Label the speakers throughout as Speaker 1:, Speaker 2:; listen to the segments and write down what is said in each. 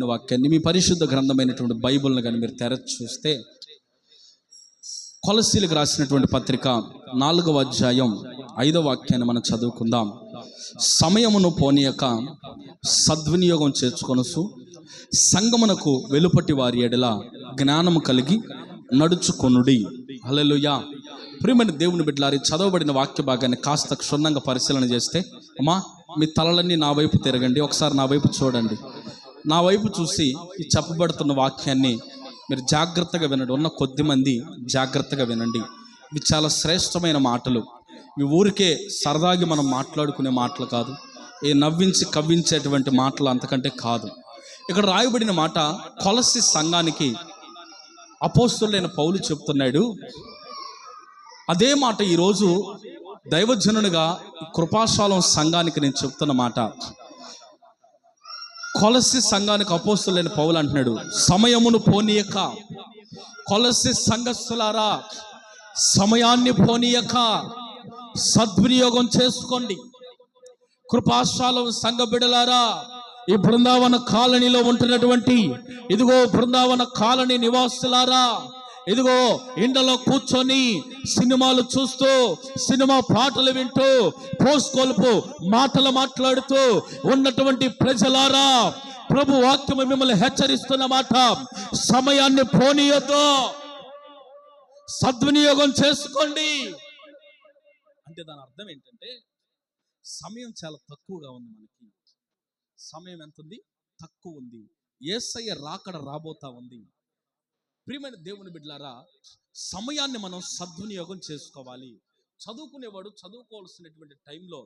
Speaker 1: వాక్యాన్ని మీ పరిశుద్ధ గ్రంథమైనటువంటి బైబిల్ని కానీ మీరు తెరచి చూస్తే, కొలస్సీలకు రాసినటువంటి పత్రిక 4వ అధ్యాయం 5వ వాక్యాన్ని మనం చదువుకుందాం. సమయమును పోనీయక సద్వినియోగం చేసుకొనుచు సంగమునకు వెలుపటి వారి ఎడల జ్ఞానము కలిగి నడుచుకొనుడి. హల్లెలూయా. ప్రియమైన దేవుని బిడ్డలారా, చదవబడిన వాక్య భాగాన్ని కాస్త క్షుణ్ణంగా పరిశీలన చేస్తే, అమ్మా మీ తలలన్నీ నా వైపు తిరగండి, ఒకసారి నా వైపు చూడండి. నా వైపు చూసి ఈ చెప్పబడుతున్న వాక్యాన్ని మీరు జాగ్రత్తగా వినండి. ఉన్న కొద్ది మంది జాగ్రత్తగా వినండి. ఇవి చాలా శ్రేష్టమైన మాటలు. ఇవి ఊరికే సరదాగి మనం మాట్లాడుకునే మాటలు కాదు, ఏ నవ్వించి కవ్వించేటువంటి మాటలు అంతకంటే కాదు. ఇక్కడ రాయబడిన మాట కొలస్సీ సంఘానికి అపోస్తలుడైన పౌలు చెప్తున్నాడు. అదే మాట ఈరోజు దైవజనునిగా కృపాశాలం సంఘానికి నేను చెప్తున్న మాట. కొలస్సీ సంఘానికి అపోస్తలుడైన పౌలు అంటున్నాడు, సమయమును పోనీయక, కొలస్సీ సంఘస్థులారా సమయాన్ని పోనీయక సద్వినియోగం చేసుకోండి. కృపాశాలం సంఘ బిడ్డలారా, ఈ బృందావన కాలనీలో ఉంటున్నటువంటి ఇదిగో బృందావన కాలనీ నివాసులారా, ఇదిగో ఇండలో కూర్చొని సినిమాలు చూస్తూ, సినిమా పాటలు వింటూ, పోస్కొల్పు మాటలు మాట్లాడుతూ ఉన్నటువంటి ప్రజలారా, ప్రభు వాక్యము మిమ్మల్ని హెచ్చరిస్తున్న మాట, సమయాన్ని పోనీయొద్దు, సద్వినియోగం చేసుకోండి. అంటే దాని అర్థం ఏంటంటే, సమయం చాలా తక్కువగా ఉంది. మనకి సమయం ఎంత ఉంది? తక్కువ ఉంది. యేసయ్య రాకడ రాబోతా ఉంది. ప్రియమైన దేవుని బిడ్డలారా, సమయాన్ని మనం సద్వినియోగం చేసుకోవాలి. చదువుకునేవాడు చదువుకోవాల్సినటువంటి టైంలో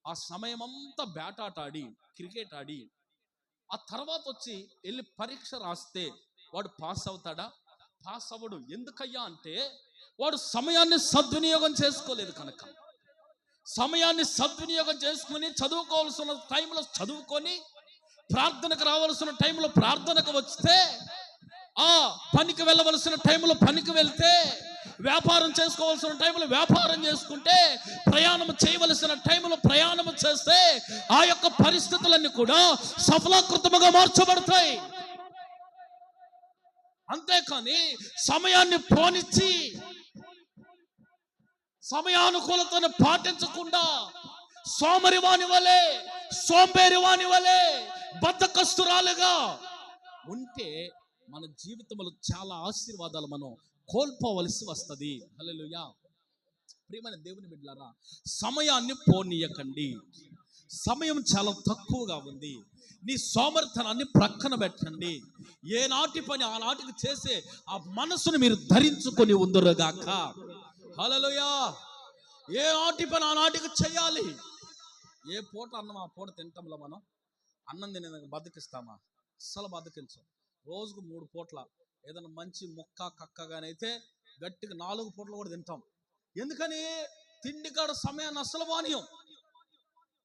Speaker 1: ఆ సమయం అంతా బ్యాటాట ఆడి, క్రికెట్ ఆడి, ఆ తర్వాత వచ్చి వెళ్ళి పరీక్ష రాస్తే వాడు పాస్ అవుతాడా? పాస్ అవ్వడు. ఎందుకయ్యా అంటే వాడు సమయాన్ని సద్వినియోగం చేసుకోలేదు కనుక. సమయాన్ని సద్వినియోగం చేసుకుని చదువుకోవాల్సిన టైంలో చదువుకొని, ప్రార్థనకు రావాల్సిన టైంలో ప్రార్థనకు వస్తే, ఆ పనికి వెళ్ళవలసిన టైంలో పనికి వెళ్తే, వ్యాపారం చేసుకోవాల్సిన టైంలో వ్యాపారం చేసుకుంటే, ప్రయాణం చేయవలసిన టైంలో ప్రయాణం చేస్తే, ఆ యొక్క పరిస్థితులన్నీ కూడా సఫలీకృతముగా మార్చబడతాయి. అంతేకాని సమయాన్ని పోనిచ్చి సమయానుకూలతను పాటించకుండా సోమరివాని వలె, సోంబేరివాని వలె, బద్ధకస్తురాలుగా ఉంటే మన జీవితంలో చాలా ఆశీర్వాదాలు మనం కోల్పోవలసి వస్తుంది. హల్లెలూయా. ప్రియమైన దేవుని బిడ్డలారా, సమయాన్ని పోనీయకండి. సమయం చాలా తక్కువగా ఉంది. నీ సోమర్థనాన్ని ప్రక్కన పెట్టండి. ఏనాటి పని ఆనాటికి చేసే ఆ మనసును మీరు ధరించుకొని ఉందరుగాక. హల్లెలూయా. ఏ నాటి పని ఆనాటికి చేయాలి. ఏ పూట అన్నం ఆ పూట తింటాంలో మనం అన్నం తినేదానికి బద్దకిస్తామా? అస్సలు బద్దకించం. రోజుకు 3 పూట్ల ఏదైనా మంచి ముక్క కక్కగానైతే గట్టిగా 4 పూటలు కూడా తింటాం. ఎందుకని? తిండి కాడ సమయాన్ని అస్సలు పోనీయం.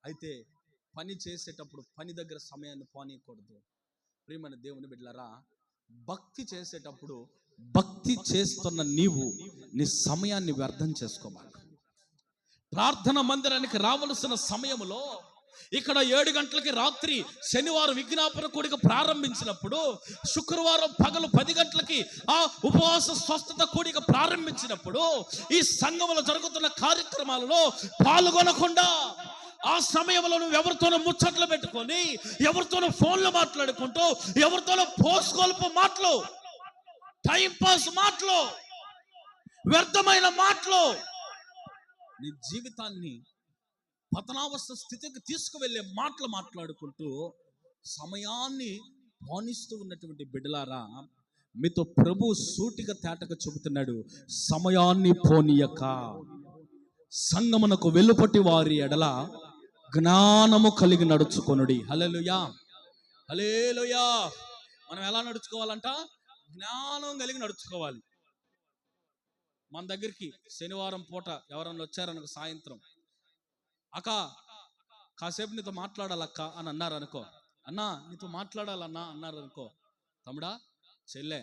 Speaker 1: అయితే పని చేసేటప్పుడు పని దగ్గర సమయాన్ని పోనీయకూడదు. ప్రియమైన దేవుని బిడ్డలారా, భక్తి చేసేటప్పుడు భక్తి చేస్తున్న నీవు నీ సమయాన్ని వ్యర్థం చేసుకోవాలి. ప్రార్థన మందిరానికి రావలసిన సమయంలో ఇక్కడ 7 గంటలకి రాత్రి శనివారం విజ్ఞాపన కూడిక ప్రారంభించినప్పుడు, శుక్రవారం పగలు 10 గంటలకి ఆ ఉపవాస స్వస్థత కూడిక ప్రారంభించినప్పుడు, ఈ సంఘంలో జరుగుతున్న కార్యక్రమాలలో పాల్గొనకుండా ఆ సమయంలో నువ్వు ఎవరితోనో ముచ్చట్లు పెట్టుకొని, ఎవరితోనో ఫోన్లు మాట్లాడుకుంటూ, ఎవరితోనో పోస్కొల్పు మాటలు, టైంపాస్ మాటలు, వ్యర్థమైన మాటలు, నీ జీవితాన్ని పతనావస్థ స్థితికి తీసుకువెళ్ళే మాటలు మాట్లాడుకుంటూ సమయాన్ని పోనిస్తూ ఉన్నటువంటి బిడ్డలారా, మీతో ప్రభు సూటిగా తేటగా చెబుతున్నాడు, సమయాన్ని పోనీయక సంగమునకు వెలుపటి వారి ఎడల జ్ఞానము కలిగి నడుచుకొనుడి. హల్లెలూయా. హల్లెలూయా. మనం ఎలా నడుచుకోవాలంట? జ్ఞానం కలిగి నడుచుకోవాలి. మన దగ్గరికి శనివారం పూట ఎవరన్నా వచ్చారనుకో, సాయంత్రం, అక్క కాసేపు నీతో మాట్లాడాలక్క అని అన్నారు అనుకో, అన్నా నీతో మాట్లాడాలన్నా అన్నారు అనుకో, తమ్ముడా చెల్లె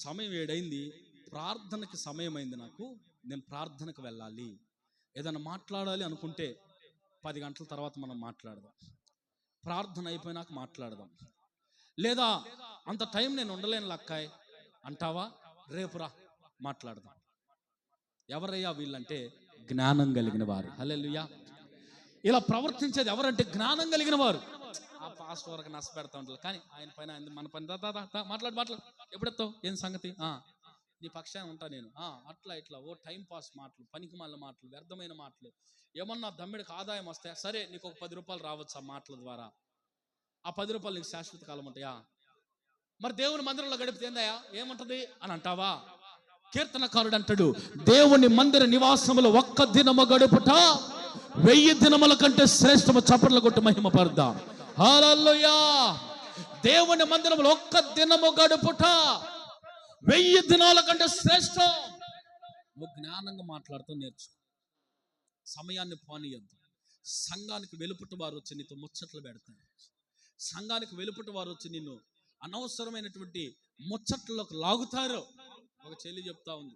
Speaker 1: సమయం 7 అయింది, ప్రార్థనకి సమయం అయింది, నాకు నేను ప్రార్థనకు వెళ్ళాలి, ఏదైనా మాట్లాడాలి అనుకుంటే 10 గంటల తర్వాత మనం మాట్లాడదాం. ప్రార్థన అయిపోయినాక మాట్లాడదాం. లేదా అంత టైం నేను ఉండలేను లక్కాయ్ అంటావా? రేపురా మాట్లాడదాం. ఎవరయ్యా వీళ్ళంటే జ్ఞానం కలిగిన వారు. హల్లెలూయా. ఇలా ప్రవర్తించేది ఎవరంటే జ్ఞానం కలిగిన వారు. ఆ పాస్టర్ వరకు నష్ట పెడతా ఉంటారు, కానీ ఆయన పైన మన పని మాట్లాడు ఎప్పుడెత్తావు, ఏం సంగతి, నీ పక్షాన్ని ఉంటా నేను, అట్లా ఇట్లా ఓ టైం పాస్ మాటలు, పనికి మళ్ళీ మాటలు, వ్యర్థమైన మాటలు. ఏమన్నా దమ్మిడికి ఆదాయం వస్తే సరే నీకు ఒక 10 రూపాయలు రావచ్చు ఆ మాటల ద్వారా, ఆ 10 రూపాయలు నీకు శాశ్వత కాలం ఉంటాయా? మరి దేవుని మందిరంలో గడిపితే ఏందయ్యా ఏముంటది అని అంటావా? కీర్తనకారుడు అంటాడు, దేవుని మందిర నివాసములు ఒక్క దినము గడుపుట 1000 దినముల కంటే శ్రేష్టము. చప్పట్ల కొట్టి మహిమ పడదాం. హల్లెలూయా. దేవుని మందిరములో ఒక్క దినము గడుపుట 1000 దినాల కంటే శ్రేష్టం. నువ్వు జ్ఞానంగా మాట్లాడుతూ నేర్చుకో. సమయాన్ని పోనీయద్దు. సంఘానికి వెలుపుట వారు వచ్చి నీతో ముచ్చట్లు పెడతారు. సంఘానికి వెలుపుట వారు వచ్చి నిన్ను అనవసరమైనటువంటి ముచ్చట్లలోకి లాగుతారు. ఒక చెల్లి చెప్తా ఉంది,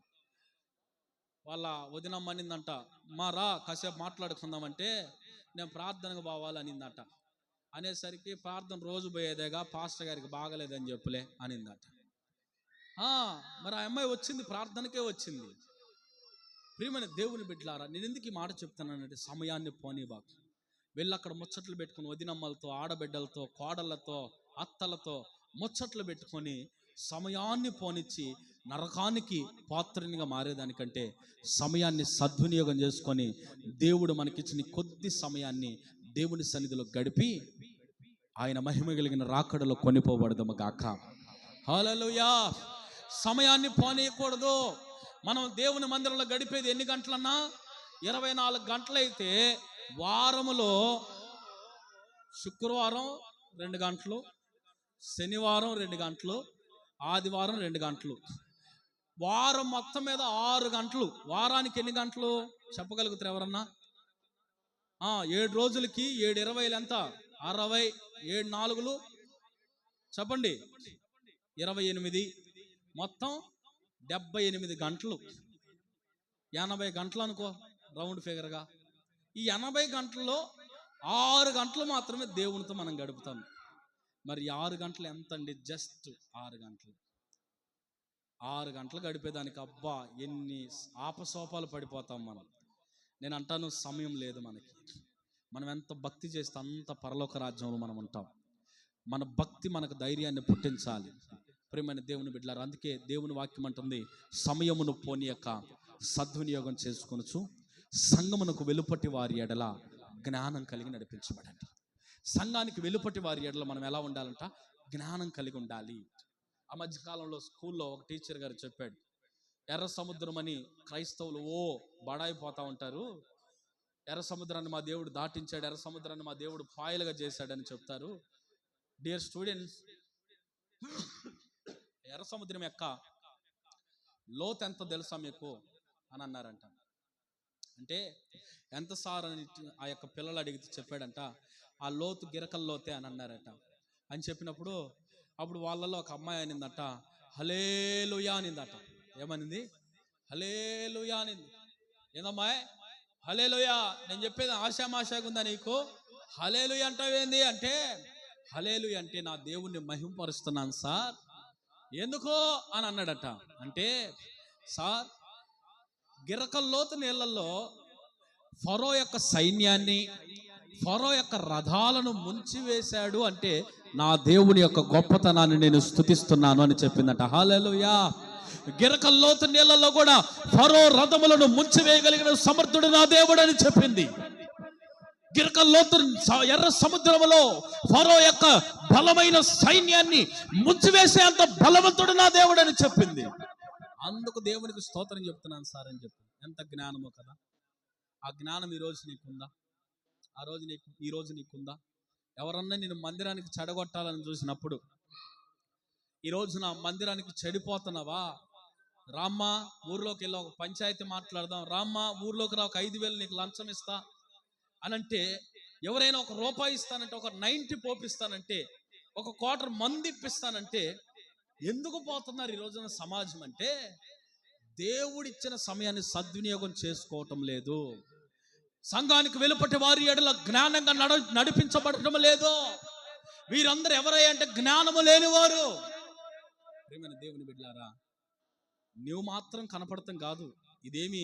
Speaker 1: వాళ్ళ వదినమ్మ అనిందంట, మా రా కాసేపు మాట్లాడుకుందామంటే నేను ప్రార్థనకు పోవాలి అనిందట. అనేసరికి ప్రార్థన రోజు పోయేదేగా, పాస్టర్ గారికి బాగలేదని చెప్పులే అనిందట. మరి ఆ అమ్మాయి వచ్చింది, ప్రార్థనకే వచ్చింది. ప్రియమైన దేవుని బిడ్డలారా, నేను ఎందుకు ఈ మాట చెప్తానంటే, సమయాన్ని పోనీబాకు. వెళ్ళి అక్కడ ముచ్చట్లు పెట్టుకుని వదినమ్మలతో, ఆడబిడ్డలతో, కోడళ్లతో, అత్తలతో ముచ్చట్లు పెట్టుకొని సమయాన్ని పోనిచ్చి నరకానికి పాత్రనిగా మారేదానికంటే సమయాన్ని సద్వినియోగం చేసుకొని దేవుడు మనకిచ్చిన కొద్ది సమయాన్ని దేవుని సన్నిధిలో గడిపి ఆయన మహిమ కలిగిన రాకడలో కొనిపోబడదాము గాక. హల్లెలూయా. సమయాన్ని పోనీయకూడదు. మనం దేవుని మందిరంలో గడిపేది ఎన్ని గంటలన్నా 24 గంటలైతే వారములో శుక్రవారం 2 గంటలు, శనివారం 2 గంటలు, ఆదివారం 2 గంటలు, వారం మొత్తం మీద 6 గంటలు. వారానికి ఎన్ని గంటలు చెప్పగలుగుతారు ఎవరన్నా? 7 రోజులకి 7 ఎంత? 60, 7 4 చెప్పండి 28, మొత్తం 78 గంటలు. 80 గంటలు అనుకో రౌండ్ ఫిగర్గా. ఈ 80 గంటల్లో 6 గంటలు మాత్రమే దేవునితో మనం గడుపుతాం. మరి 6 గంటలు ఎంత అండి? జస్ట్ 6 గంటలు. 6 గంటలు గడిపేదానికి అబ్బా ఎన్ని ఆపసోపాలు పడిపోతాం మనం. నేను అంటాను, సమయం లేదు మనకి. మనం ఎంత భక్తి చేస్తే అంత పరలోక రాజ్యంలో మనం ఉంటాం. మన భక్తి మనకు ధైర్యాన్ని పుట్టించాలి. ప్రియమైన దేవుని బిడ్డలారా, అందుకే దేవుని వాక్యం అంటుంది, సమయమును పోనీయక సద్వినియోగం చేసుకొనుచు సంఘమునకు వెలుపటి వారి ఎడల జ్ఞానం కలిగి నడిపించబడండి. సంఘానికి వెలుపటి వారి ఎడల మనం ఎలా ఉండాలంట? జ్ఞానం కలిగి ఉండాలి. ఆ మధ్యకాలంలో స్కూల్లో ఒక టీచర్ గారు చెప్పాడు, ఎర్ర సముద్రం అని క్రైస్తవులు బడాయిపోతా ఉంటారు. ఎర్ర సముద్రాన్ని మా దేవుడు దాటించాడు, ఎర్ర సముద్రాన్ని మా దేవుడు పాయలుగా చేశాడని చెప్తారు. డియర్ స్టూడెంట్స్, ఎర్ర సముద్రం యొక్క లోతు ఎంత తెలుసా మీకు అని అన్నారంట. అంటే ఎంత సార్ అని ఆ యొక్క పిల్లలు అడిగితే చెప్పాడంట, ఆ లోతు గిరకల లోతే అని అన్నారట. అని చెప్పినప్పుడు అప్పుడు వాళ్ళలో ఒక అమ్మాయి అనిందట, హల్లెలూయా అనిందట. ఏమనింది? హల్లెలూయా అనింది. ఏందమ్మాయి హల్లెలూయా? నేను చెప్పేది ఆశామాషాగా ఉందా నీకు? హల్లెలూయా అంటావేంది అంటే, హల్లెలూయా అంటే నా దేవుణ్ణి మహిమపరుస్తున్నాను సార్. ఎందుకో అని అన్నాడట. అంటే సార్, గిరకల్లోతు నీళ్ళల్లో ఫరో యొక్క సైన్యాన్ని, ఫరో యొక్క రథాలను ముంచివేశాడు అంటే నా దేవుని యొక్క గొప్పతనాన్ని నేను స్తుతిస్తున్నాను అని చెప్పిందట. హల్లెలూయా. గిరకల్లోతు నీళ్ళల్లో కూడా ఫరో రథములను ముంచివేయగలిగిన సమర్థుడు నా దేవుడు అని చెప్పింది. గిరకల్లోతు ఎర్ర సముద్రములో ఫరో యొక్క బలమైన సైన్యాన్ని ముంచివేసే అంత బలవంతుడు నా దేవుడు అని చెప్పింది. అందుకు దేవునికి స్తోత్రం చెప్తున్నాను సార్ అని చెప్పి. ఎంత జ్ఞానమో కదా. ఆ జ్ఞానం ఈరోజు నీకుందా? ఈరోజు నీకుందా? ఎవరన్నా నేను మందిరానికి చెడగొట్టాలని చూసినప్పుడు, ఈరోజు నా మందిరానికి చెడిపోతున్నావా, రామ్మా ఊర్లోకి వెళ్ళి ఒక పంచాయతీ మాట్లాడదాం, రామ్మా ఊర్లోకి రా, ఒక 5,000 నీకు లంచం ఇస్తా అనంటే, ఎవరైనా ఒక రూపాయి ఇస్తానంటే, ఒక 90 పోపిస్తానంటే, ఒక క్వార్టర్ మంది ఇప్పిస్తానంటే ఎందుకు పోతున్నారు ఈ రోజున సమాజం అంటే, దేవుడిచ్చిన సమయాన్ని సద్వినియోగం చేసుకోవటం లేదు. సంఘానికి వెలుపటి వారి ఎడల జ్ఞానంగా నడిపించబడటం లేదు. వీరందరూ ఎవరయ్యా అంటే జ్ఞానము లేనివారు. ప్రియమైన దేవుని బిడ్డలారా, నువ్వు మాత్రం కనపడతాం కాదు. ఇదేమి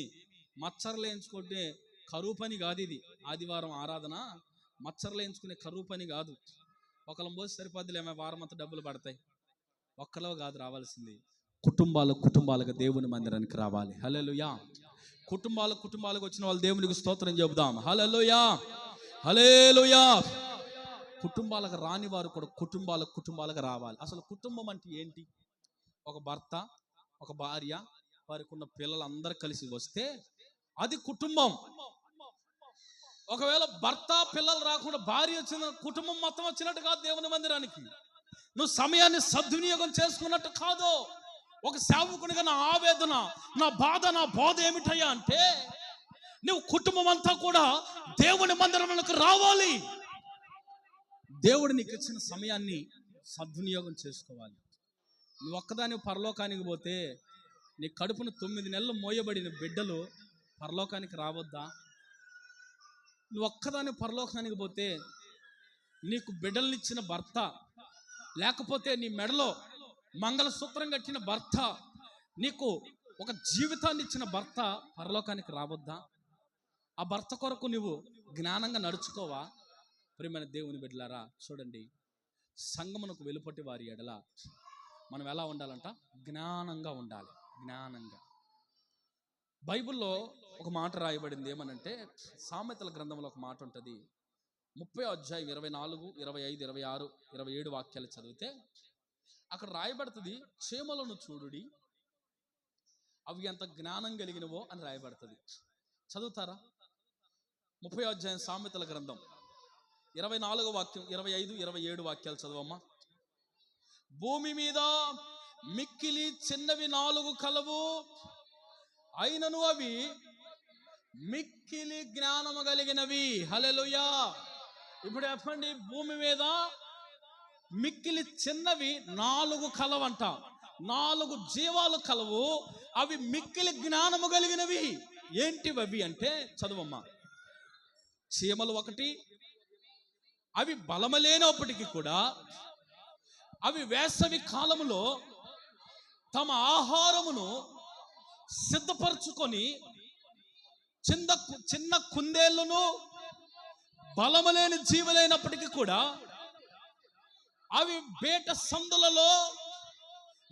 Speaker 1: మచ్చర్లు వేయించుకుంటే కరువు పని కాదు. ఇది ఆదివారం ఆరాధన మచ్చర్లు వేయించుకునే కరువు పని కాదు. ఒకళ్ళం పోసి సరిపోద్దులేమో, వారం అంతా డబ్బులు పడతాయి. ఒక్కలో కాదు రావాల్సింది, కుటుంబాలకు దేవుని మందిరానికి రావాలి. హల్లెలూయా. కుటుంబాలకు వచ్చిన వాళ్ళు దేవునికి స్తోత్రం చెబుదాం. హల్లెలూయా, హల్లెలూయా. కుటుంబాలకు రాని వారు కూడా కుటుంబాలకు రావాలి. అసలు కుటుంబం అంటే ఏంటి? ఒక భర్త, ఒక భార్య, వారికి ఉన్న పిల్లలందరూ కలిసి వస్తే అది కుటుంబం. ఒకవేళ భర్త పిల్లలు రాకుండా భార్య వచ్చిన కుటుంబం మొత్తం వచ్చినట్టు కాదు దేవుని మందిరానికి. నువ్వు సమయాన్ని సద్వినియోగం చేసుకున్నట్టు కాదు. ఒక సేవకునిగా నా ఆవేదన, నా బాధ, నా బోధ ఏమిటయ్యా అంటే, నువ్వు కుటుంబం అంతా కూడా దేవుని మందిరంలోకి రావాలి. దేవుడు నీకు ఇచ్చిన సమయాన్ని సద్వినియోగం చేసుకోవాలి. నువ్వు ఒక్కదాని పరలోకానికి పోతే నీ కడుపున 9 నెలలు మోయబడిన బిడ్డలు పరలోకానికి రావద్దా? నువ్వు ఒక్కదాని పరలోకానికి పోతే నీకు బిడ్డలనిచ్చిన భర్త, లేకపోతే నీ మెడలో మంగళసూత్రం కట్టిన భర్త, నీకు ఒక జీవితాన్ని ఇచ్చిన భర్త పరలోకానికి రావద్దా? ఆ భర్త కొరకు నువ్వు జ్ఞానంగా నడుచుకోవా? ప్రియమైన దేవుని బిడ్డలారా, చూడండి, సంగమునకు వెలుపటి వారి ఎడల మనం ఎలా ఉండాలంట? జ్ఞానంగా ఉండాలి. జ్ఞానంగా. బైబిల్లో ఒక మాట రాయబడింది. ఏమనంటే, సామెతల గ్రంథంలో ఒక మాట ఉంటుంది. 30వ అధ్యాయం 24, 25, 26, 27 వాక్యాలు చదివితే అక్కడ రాయబడుతుంది, చేమలను చూడుడి, అవి ఎంత జ్ఞానం కలిగినవో అని రాయబడుతుంది. చదువుతారా? 30వ అధ్యాయం సామెతల గ్రంథం 24వ వాక్యం, 25, 27 వాక్యాలు చదవమ్మా. భూమి మీద మిక్కిలి చిన్నవి 4 కలవు, అయినను అవి మిక్కిలి జ్ఞానము కలిగినవి. హల్లెలూయా. ఇప్పుడు చెప్పండి, భూమి మీద మిక్కిలి చిన్నవి 4 కలవంట. 4 జీవాలు కలవు, అవి మిక్కిలి జ్ఞానము కలిగినవి. ఏంటివి అవి అంటే, చదువమ్మా. చీమలు 1, అవి బలము లేనప్పటికీ కూడా అవి వేసవి కాలములో తమ ఆహారమును సిద్ధపరచుకొని చిన్న కుందేళ్లను, బలము లేని జీవులైనప్పటికీ కూడా అవి బేట సందులలో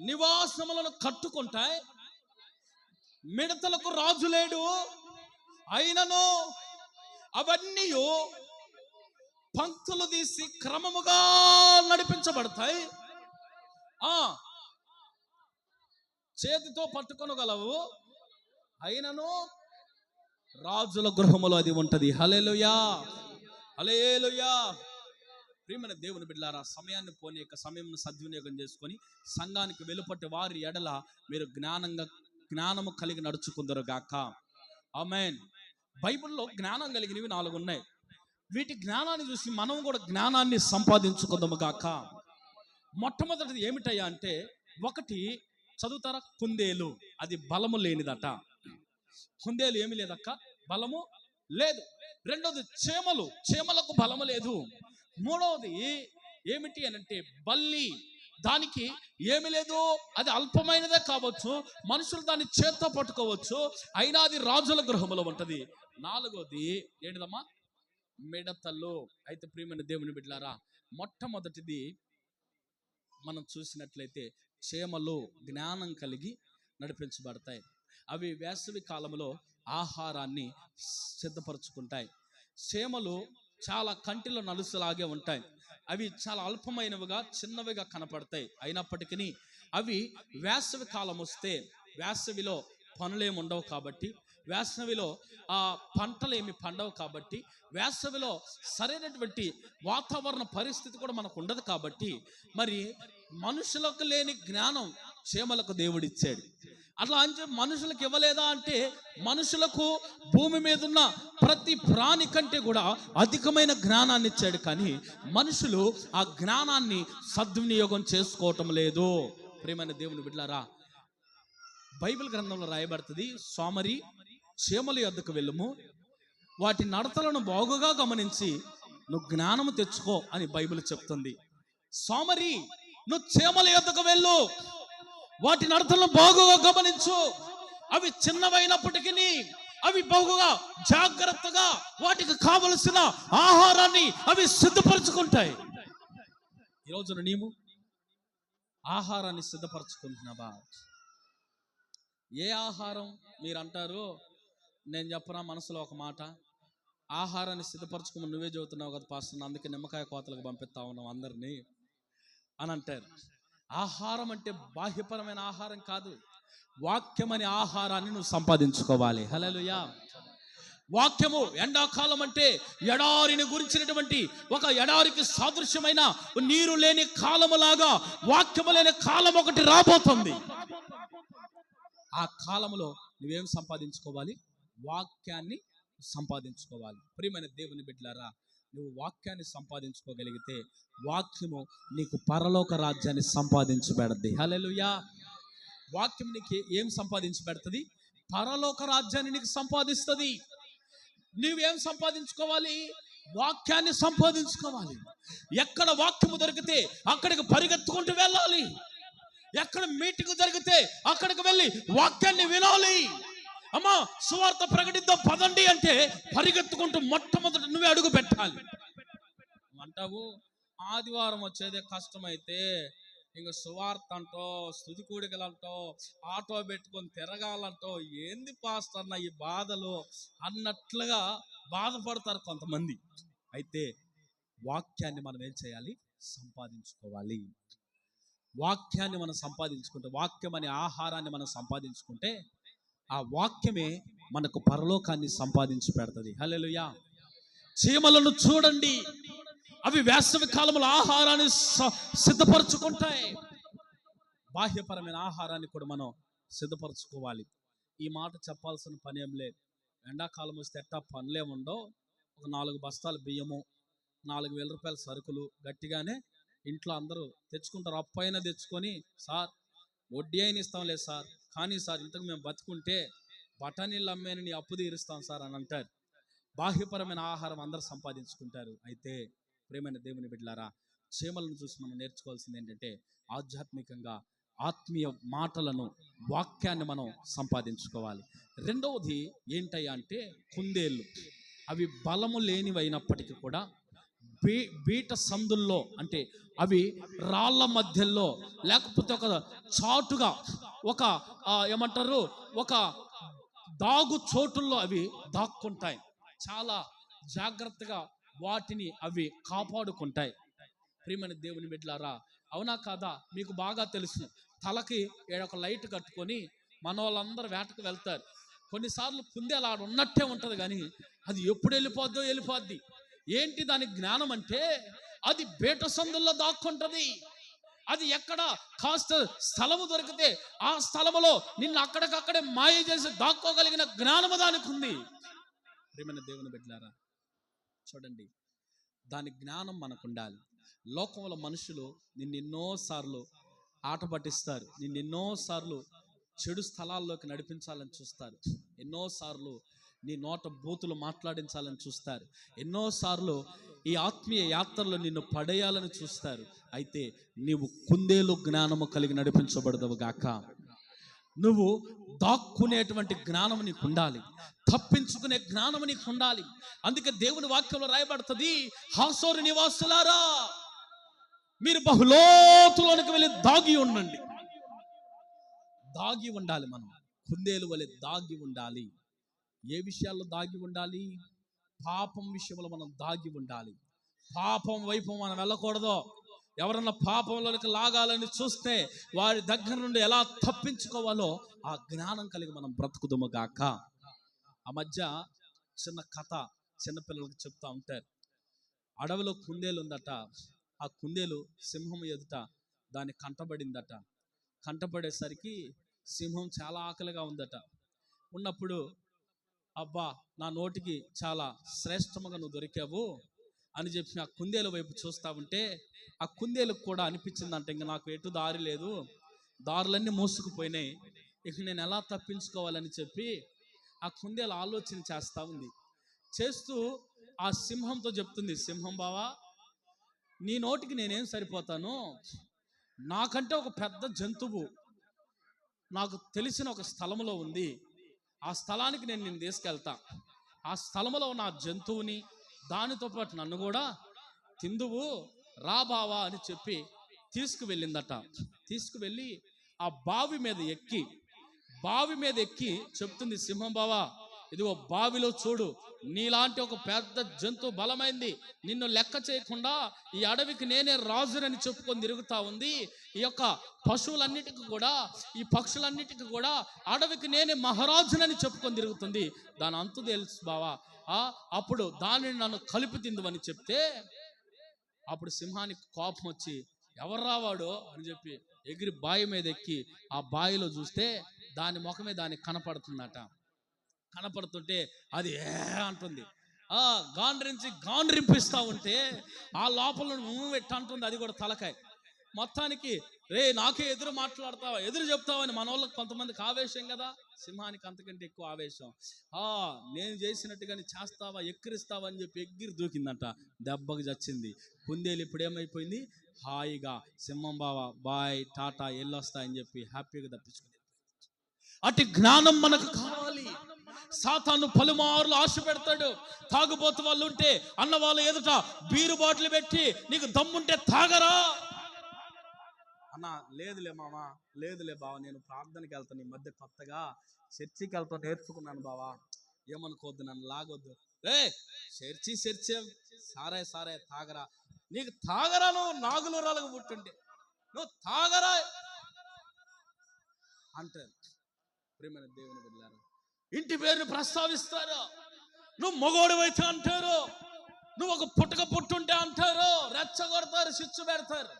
Speaker 1: నివాసములను కట్టుకుంటాయి. మిడతలకు రాజు లేడు, అయినను అవన్నీ పంక్తులు తీసి క్రమముగా నడిపించబడతాయి. చేతితో పట్టుకొనగలవు, అయినను రాజుల గృహములో అది ఉంటది. హల్లెలూయా, హల్లెలూయా. ప్రియమైన దేవుని బిడ్డలారా, సమయాన్ని పోనీక సమయం సద్వినియోగం చేసుకొని సంఘానికి వెలుపట్టి వారి ఎడల మీరు జ్ఞానము కలిగి నడుచుకుందరు గాక. ఆమేన్. బైబిల్లో జ్ఞానం కలిగినవి 4 ఉన్నాయి. వీటి జ్ఞానాన్ని చూసి మనం కూడా జ్ఞానాన్ని సంపాదించుకుందాము గాక. మొట్టమొదటిది ఏమిటయ్యా అంటే, 1 చదువుతారా? కుందేలు. అది బలము లేనిదట. కుందేలు ఏమి లేదక్క, బలము లేదు. 2వది చేమలకు బలము లేదు. 3వది ఏమిటి అనంటే బల్లి. దానికి ఏమి లేదు, అది అల్పమైనదే కావచ్చు, మనుషులు దాన్ని చేత్తో పట్టుకోవచ్చు, అయినా అది రాజుల గృహములో ఉంటది. 4వది ఏంటిదమ్మా? మిడతలు. అయితే ప్రియమైన దేవుని బిడ్డలారా, మొట్టమొదటిది మనం చూసినట్లయితే చేమలు జ్ఞానం కలిగి నడిపించబడతాయి. అవి వేసవి కాలంలో ఆహారాన్ని సిద్ధపరచుకుంటాయి. చేమలు చాలా కంటిలో నలుసులాగే ఉంటాయి. అవి చాలా అల్పమైనవిగా, చిన్నవిగా కనపడతాయి. అయినప్పటికీ అవి వేసవి కాలం వస్తే, వేసవిలో పనులేమి ఉండవు కాబట్టి, వేసవిలో పంటలేమి పండవు కాబట్టి, వేసవిలో సరైనటువంటి వాతావరణ పరిస్థితి కూడా మనకు ఉండదు కాబట్టి, మరి మనుషులకు లేని జ్ఞానం చేమలకు దేవుడిచ్చాడు. అట్లా అంటే మనుషులకు ఇవ్వలేదా అంటే, మనుషులకు భూమి మీద ఉన్న ప్రతి ప్రాణి కంటే కూడా అధికమైన జ్ఞానాన్ని ఇచ్చాడు. కానీ మనుషులు ఆ జ్ఞానాన్ని సద్వినియోగం చేసుకోవటం లేదు. ప్రియమైన దేవుని బిడ్డలారా, బైబిల్ గ్రంథంలో రాయబడుతుంది, సోమరి చేమల యొద్దకు వెళ్ళుము, వాటి నడతలను బాగుగా గమనించి నువ్వు జ్ఞానము తెచ్చుకో అని బైబిల్ చెప్తుంది. సోమరి, నువ్వు చీమల యొద్దకు వెళ్ళు, వాటి నడతలను బాగుగా గమనించు. అవి చిన్నవైనప్పటికీ అవి బాగుగా జాగ్రత్తగా వాటికి కావలసిన ఆహారాన్ని అవి సిద్ధపరచుకుంటాయి. ఈరోజున నీవు ఆహారాన్ని సిద్ధపరచుకుంటున్నావా? ఏ ఆహారం మీరు అంటారు? నేను చెప్పనా మనసులో ఒక మాట, ఆహారాన్ని సిద్ధపరచుకోమని నువ్వే చెబుతున్నావు కదా పాస్టర్, అందుకే నిమ్మకాయ కోతలకు పంపిస్తా ఉన్నావు అందరినీ అని అంటారు. ఆహారం అంటే బాహ్యపరమైన ఆహారం కాదు, వాక్యం అనే ఆహారాన్ని నువ్వు సంపాదించుకోవాలి. హల్లెలూయా. వాక్యము ఎండాకాలం అంటే ఎడారిని గురించినటువంటి ఒక ఎడారికి సాదృశ్యమైన నీరు లేని కాలములాగా వాక్యము లేని కాలం ఒకటి రాబోతుంది. ఆ కాలంలో నువ్వేం సంపాదించుకోవాలి? వాక్యాన్ని సంపాదించుకోవాలి. ప్రియమైన దేవుని బిడ్డలారా, నువ్వు వాక్యాన్ని సంపాదించుకోగలిగితే వాక్యము నీకు పరలోక రాజ్యాన్ని సంపాదించి పెడద్ది. హల్లెలూయా. వాక్యం నీకు ఏం సంపాదించి పెడుతుంది? పరలోక రాజ్యాన్ని నీకు సంపాదిస్తుంది. నువ్వేం సంపాదించుకోవాలి? వాక్యాన్ని సంపాదించుకోవాలి. ఎక్కడ వాక్యము దొరికితే అక్కడికి పరిగెత్తుకుంటూ వెళ్ళాలి. ఎక్కడ మీటింగ్ జరిగితే అక్కడికి వెళ్ళి వాక్యాన్ని వినాలి. అమ్మా, సువార్త ప్రకటిద్దాం పదండి అంటే పరిగెత్తుకుంటూ మొట్టమొదటి నువ్వే అడుగు పెట్టాలి. అంటావు ఆదివారం వచ్చేదే కష్టమైతే ఇంక సువార్త అంటో, స్తుతి కూడికలంటో, ఆటో పెట్టుకొని తిరగాలంటో, ఏంది పాస్టర్ అన్న ఈ బాధలు అన్నట్లుగా బాధపడతారు కొంతమంది. అయితే వాక్యాన్ని మనం ఏం చేయాలి? సంపాదించుకోవాలి. వాక్యాన్ని మనం సంపాదించుకుంటే, వాక్యం అనే ఆహారాన్ని మనం సంపాదించుకుంటే ఆ వాక్యమే మనకు పరలోకాన్ని సంపాదించి పెడుతుంది. హల్లెలూయా. చీమలను చూడండి, అవి వేసవి కాలంలో ఆహారాన్ని సిద్ధపరచుకుంటాయి. బాహ్యపరమైన ఆహారాన్ని కూడా మనం సిద్ధపరచుకోవాలి. ఈ మాట చెప్పాల్సిన పని ఏం లేదు. ఎండాకాలం వస్తే ఎట్టా పనులే ఉండవు. ఒక 4 బస్తాలు బియ్యము, 4,000 రూపాయల సరుకులు గట్టిగానే ఇంట్లో అందరూ తెచ్చుకుంటారు. అప్పైనా తెచ్చుకొని, సార్ వడ్డీ అయినా ఇస్తాం లేదు సార్, కానీ సార్ ఇంతకు మేము బతుకుంటే బఠానీళ్ళు అమ్మేని నీ అప్పు తీరుస్తాం సార్ అని అంటారు. బాహ్యపరమైన ఆహారం అందరూ సంపాదించుకుంటారు. అయితే ప్రియమైన దేవుని బిడ్డలారా, చీమలను చూసి మనం నేర్చుకోవాల్సింది ఏంటంటే ఆధ్యాత్మికంగా ఆత్మీయ మాటలను, వాక్యాన్ని మనం సంపాదించుకోవాలి. రెండవది ఏంటయ్యా అంటే కుందేళ్ళు. అవి బలము లేనివైనప్పటికీ కూడా బీట సందుల్లో, అంటే అవి రాళ్ళ మధ్యలో లేకపోతే ఒక చాటుగా ఒక ఏమంటారు ఒక దాగు చోటుల్లో అవి దాక్కుంటాయి. చాలా జాగ్రత్తగా వాటిని అవి కాపాడుకుంటాయి. ప్రియమైన దేవుని బిడ్డలారా, అవునా కాదా? మీకు బాగా తెలుసు, తలకి ఒక లైట్ కట్టుకొని మన వాళ్ళందరూ వేటకు వెళ్తారు. కొన్నిసార్లు కుందేలు ఆడ ఉన్నట్టే ఉంటుంది, కానీ అది ఎప్పుడు వెళ్ళిపోద్ది. ఏంటి దాని జ్ఞానం అంటే, అది బీట సందుల్లో దాక్కుంటది. అది ఎక్కడ కాస్త స్థలము దొరికితే ఆ స్థలములో నిన్ను అక్కడికక్కడే మాయ చేసి దాక్కోగలిగిన జ్ఞానము దానికి ఉంది. ప్రియమైన దేవుని బిడ్డలారా, చూడండి, దాని జ్ఞానం మనకు ఉండాలి. లోకంలో మనుషులు నిన్నెన్నోసార్లు ఆట పట్టిస్తారు, నిన్నెన్నోసార్లు చెడు స్థలాల్లోకి నడిపించాలని చూస్తారు, ఎన్నోసార్లు నీ నోట బూతులు మాట్లాడించాలని చూస్తారు, ఎన్నోసార్లు ఈ ఆత్మీయ యాత్రలో నిన్ను పడేయాలని చూస్తారు. అయితే నీవు కుందేలు జ్ఞానము కలిగి నడిపించబడదవు గాక. నువ్వు దాక్కునేటువంటి జ్ఞానం నీకు ఉండాలి, తప్పించుకునే జ్ఞానం నీకు ఉండాలి. అందుకే దేవుని వాక్యంలో రాయబడుతుంది, హాసోరు నివాసులారా మీరు బహులోతులోనికి వెళ్ళి దాగి ఉండండి. దాగి ఉండాలి. మనం కుందేలు వలె దాగి ఉండాలి. ఏ విషయాల్లో దాగి ఉండాలి? పాపం విషయంలో మనం దాగి ఉండాలి. పాపం వైపు మనం వెళ్ళకూడదు. ఎవరన్నా పాపంలోనికి లాగాలని చూస్తే వారి దగ్గర నుండి ఎలా తప్పించుకోవాలో ఆ జ్ఞానం కలిగి మనం బ్రతుకుదుము గాక. ఆ మధ్య చిన్న కథ చిన్నపిల్లలకు చెప్తా ఉంటారు. అడవిలో కుందేలు ఉందట. ఆ కుందేలు సింహం ఎదుట దాన్ని కంటబడిందట. కంటపడేసరికి సింహం చాలా ఆకలిగా ఉందట. ఉన్నప్పుడు, అబ్బా నా నోటికి చాలా శ్రేష్టముగా నువ్వు దొరికావు అని చెప్పి ఆ కుందేలు వైపు చూస్తూ ఉంటే ఆ కుందేలకు కూడా అనిపించిందంట, ఇంక నాకు ఎటు దారి లేదు, దారులన్నీ మూసుకుపోయినాయి, ఇక నేను ఎలా తప్పించుకోవాలని చెప్పి ఆ కుందేలు ఆలోచన చేస్తూ ఉంది. చేస్తూ ఆ సింహంతో చెప్తుంది, సింహం బావా నీ నోటికి నేనేం సరిపోతాను, నాకంటే ఒక పెద్ద జంతువు నాకు తెలిసిన ఒక స్థలంలో ఉంది, ఆ స్థలానికి నేను నిన్ను తీసుకెళ్తా, ఆ స్థలంలో ఉన్న ఆ జంతువుని దానితో పాటు నన్ను కూడా తిందువు రా బావా అని చెప్పి తీసుకువెళ్ళిందట. తీసుకువెళ్ళి ఆ బావి మీద ఎక్కి చెప్తుంది, సింహం బావా ఇదిగో బావిలో చూడు, నీలాంటి ఒక పెద్ద జంతువు బలమైంది, నిన్ను లెక్క చేయకుండా ఈ అడవికి నేనే రాజునని చెప్పుకొని తిరుగుతా ఉంది. ఈ యొక్క పశువులన్నిటికీ కూడా, ఈ పక్షులన్నిటికీ కూడా అడవికి నేనే మహారాజునని చెప్పుకొని తిరుగుతుంది, దాని అంతు తెలుసు బావా. అప్పుడు దానిని నన్ను కలిపి తిందువని చెప్తే అప్పుడు సింహానికి కోపం వచ్చి ఎవరు రావాడో అని చెప్పి ఎగిరి బావి మీద ఎక్కి ఆ బావిలో చూస్తే దాని ముఖమే దానికి కనపడుతుందట. కనపడుతుంటే అది అంటుంది, గాండ్రింపిస్తా ఉంటే ఆ లోపల ఎట్ట అంటుంది, అది కూడా తలకాయ. మొత్తానికి రే నాకే ఎదురు మాట్లాడతావా, ఎదురు చెప్తావని మన వాళ్ళకి కొంతమందికి ఆవేశం కదా, సింహానికి అంతకంటే ఎక్కువ ఆవేశం. నేను చేసినట్టుగాని చేస్తావా, ఎక్కిరిస్తావా అని చెప్పి ఎగిరి దూకిందంట, దెబ్బకి చచ్చింది. కుందేలు ఇప్పుడు ఏమైపోయింది, హాయిగా సింహం బావా బాయ్ టాటా ఎల్లొస్తా అని చెప్పి హ్యాపీగా తప్పించుకుని. అటు జ్ఞానం మనకు కావాలి. సాతాను పలుమార్లు ఆశ పెడతాడు, తాగుబోతు వాళ్ళు ఉంటే అన్న వాళ్ళ ఎదుట బీరు బాటిల్ పెట్టి నీకు దమ్ముంటే తాగరా అన్నా, లేదులే మామా, లేదులే బావా, నేను ప్రార్థనకి వెళ్తాను, ఈ మధ్య కొత్తగా చర్చికి వెళ్తాను, నేర్చుకున్నాను బావా, ఏమనుకోవద్దు, నన్ను లాగొద్దు. చర్చి సారే తాగరా, నీకు తాగరా, నువ్వు నాగులూరాలకు పుట్టుంటే నువ్వు తాగరా అంటారు. ప్రియమైన దేవుని బిడ్డలారా, ఇంటి పేరుని ప్రస్తావిస్తారు, నువ్వు మగోడివైతే అంటారు, నువ్వు ఒక పుట్టుంటే అంటారు, రెచ్చగొడతారు, చిచ్చు పెడతారు.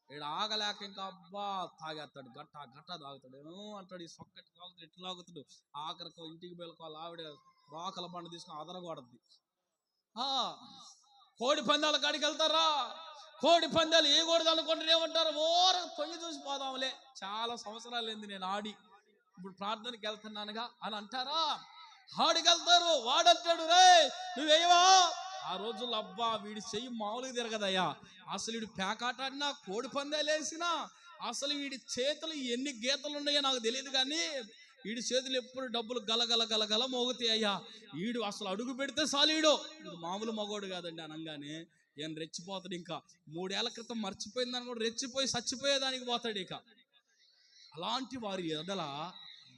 Speaker 1: ఇక్కడ ఆగలేక ఇంకా అబ్బా తాగేస్తాడు, గట్ట తాగుతాడు అంటాడు, ఈ సొక్కటి తాగుతాడు, ఎట్లా తాగుతాడు, ఆఖరికి ఇంటికి వెళ్ళుకోవాలి, ఆవిడ రోకల బండ తీసుకుని అదరగొడద్ది. కోడి పందాల కాడికి వెళ్తారా, కోడి పందాలు వేయకూడదు అనుకుంటే ఏమంటారు, తొంగి చూసి పోదాంలే, చాలా సంవత్సరాలు ఏంది నేను ఆడి, ఇప్పుడు ప్రార్థనకి వెళ్తున్నానుగా అని అంటారా. ఆడికి వెళ్తారు, వాడంటాడు రే నువ్వేవా, ఆ రోజుల్లో అబ్బా వీడి చెయ్యి మామూలుగా తిరగదయ్యా, అసలు వీడు పేకాట ఆడినా కోడి పందాలు వేసినా అసలు వీడి చేతులు ఎన్ని గీతలు ఉన్నాయో నాకు తెలియదు, కానీ వీడి చేతులు ఎప్పుడు డబ్బులు గలగల మోగుతాయి అయ్యా, వీడు అసలు అడుగు పెడితే చాలు, వీడు మామూలు మగోడు కాదండి అనగానే ఏం రెచ్చిపోతాడు. ఇంకా 3 ఏళ్ల క్రితం మర్చిపోయిందని కూడా రెచ్చిపోయి చచ్చిపోయేదానికి పోతాడు. ఇక అలాంటి వారి ఎడల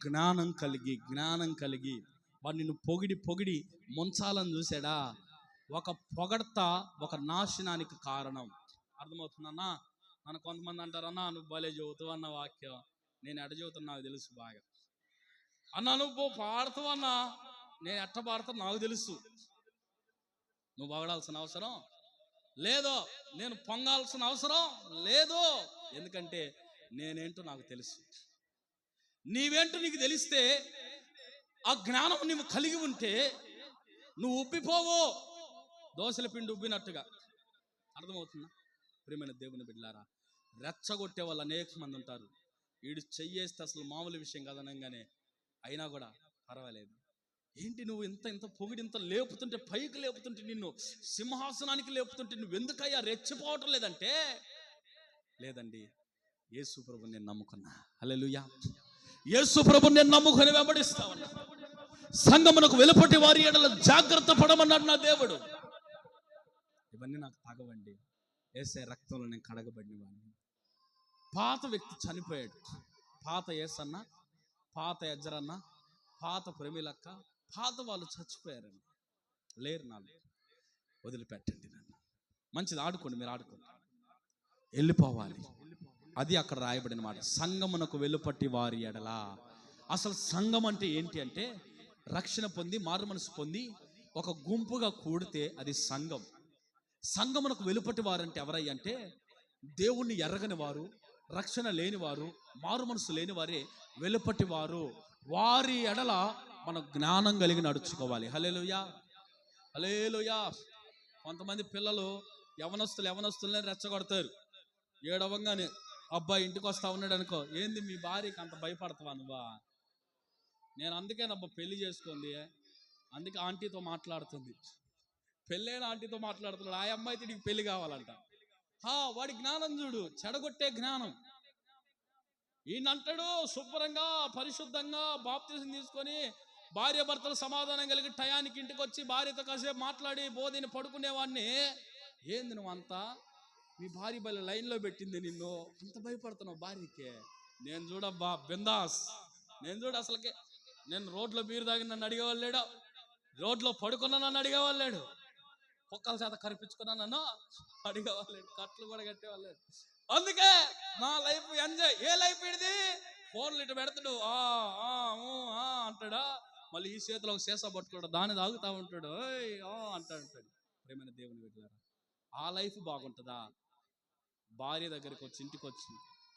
Speaker 1: జ్ఞానం కలిగి వాడు నిన్ను పొగిడి ముంచాలని చూసాడా, ఒక పొగడ్త ఒక నాశనానికి కారణం. అర్థమవుతుందన్నా? నన్ను కొంతమంది అంటారు, అన్నా నువ్వు భలే చదువుతావు అన్న వాక్యం, నేను ఎట చదువుతాను నాకు తెలుసు బాగా. అన్నా నువ్వు పాడతావన్నా, నేను ఎట్ట పాడతా నాకు తెలుసు, నువ్వు పొగడాల్సిన అవసరం లేదు, నేను పొంగాల్సిన అవసరం లేదు, ఎందుకంటే నేనేంటో నాకు తెలుసు. నీవేంటో నీకు తెలిస్తే, ఆ జ్ఞానం నువ్వు కలిగి ఉంటే నువ్వు ఉబ్బిపోవు, దోశల పిండి ఉబ్బినట్టుగా. అర్థమవుతుందా? ప్రియమైన దేవుని బిడ్డలారా, రెచ్చగొట్టే వాళ్ళు అనేక మంది ఉంటారు. వీడు చెయ్యేస్తే అసలు మామూలు విషయం కాదనగానే అయినా కూడా పర్వాలేదు, ఏంటి నువ్వు ఇంత పొగిడి ఇంత లేపుతుంటే, పైకి లేపుతుంటే, నిన్ను సింహాసనానికి లేపుతుంటే నువ్వు ఎందుకయ్యా రెచ్చిపోవటం లేదండి, యేసు ప్రభుని నేను నమ్ముకున్నా. హల్లెలూయా. యేసు ప్రభుని నేను నమ్ముకొని వెంబడిస్తా ఉన్నా. సంఘమునకు వెలుపటి వారి ఎడల జాగ్రత్త పడమన్నాడు నా దేవుడు. ఇవన్నీ నాకు తాగవండి, యేసయ్య రక్తంలో నేను కడగబడిన వాడిని. పాత వ్యక్తి చనిపోయాడు, పాత యేసన్న, పాత ఎజ్జరన్న, పాత ప్రేమిలక్క, పాత వాళ్ళు చచ్చిపోయారని లేరు, నాలో వదిలిపెట్టండి నన్ను. మంచిది, ఆడుకోండి, మీరు ఆడుకోండి, వెళ్ళిపోవాలి. అది అక్కడ రాయబడిన మాట, సంఘమునకు వెలుపటి వారి ఎడల. అసలు సంఘం అంటే ఏంటి అంటే, రక్షణ పొంది మారు మనసు పొంది ఒక గుంపుగా కూడితే అది సంఘం. సంఘమునకు వెలుపటి వారు అంటే ఎవరయ్య అంటే, దేవుణ్ణి ఎరగని వారు, రక్షణ లేని వారు, మారు మనసు లేని వారే వెలుపటి వారు. వారి ఎడల మనం జ్ఞానం కలిగి నడుచుకోవాలి. హల్లెలూయా, హల్లెలూయా. కొంతమంది పిల్లలు యవనస్తుల్ని రెచ్చగొడతారు. ఏడవంగానే అబ్బాయి ఇంటికి వస్తా ఉన్నాడు అనుకో, ఏంది మీ భార్యకి అంత భయపడతావా నువ్వా? నేను అందుకే నబ్బా పెళ్లి చేసుకుంది, అందుకే ఆంటీతో మాట్లాడుతుంది. పెళ్ళైన ఆంటీతో మాట్లాడుతున్నాడు, ఆ అమ్మాయితో నీకు పెళ్లి కావాలంట. వాడి జ్ఞానం చూడు, చెడగొట్టే జ్ఞానం. ఈయనంటాడు శుభ్రంగా పరిశుద్ధంగా బాప్తిజం తీసుకొని భార్య భర్తలు సమాధానం కలిగి టయానికి ఇంటికి వచ్చి భార్యతో కాసేపు మాట్లాడి బోధిని పడుకునేవాడిని. ఏంది నువ్వు అంతా, మీ భార్య బయలు లైన్లో పెట్టింది నిన్ను, అంత భయపడుతున్నావు భార్యకే? నేను చూడబ్బా బిందాస్, నేను చూడు అసలుకే, నేను రోడ్లో బీరు తాగి నన్ను అడిగేవాళ్ళు లేడు, రోడ్లో పడుకున్నా నన్ను అడిగేవాళ్ళు లేడు, కుక్కల చేత కరిపించుకున్నా నన్ను అడిగేవాళ్ళు లేడు, కట్లు కూడా కట్టేవాళ్ళు. అందుకే నా లైఫ్ ఎంజాయ్. ఏ లైఫ్ ఇది? ఫోన్లు ఇటు పెడతాడు, అంటాడా, మళ్ళీ ఈ చేతిలో ఒక సీసా పట్టుకోడు, దాన్ని తాగుతా ఉంటాడు, అంటా ఉంటాడు. ప్రేమైన దేవుని బిడ్డలారా, ఆ లైఫ్ బాగుంటుందా? భార్య దగ్గరికి వచ్చి ఇంటికి వచ్చి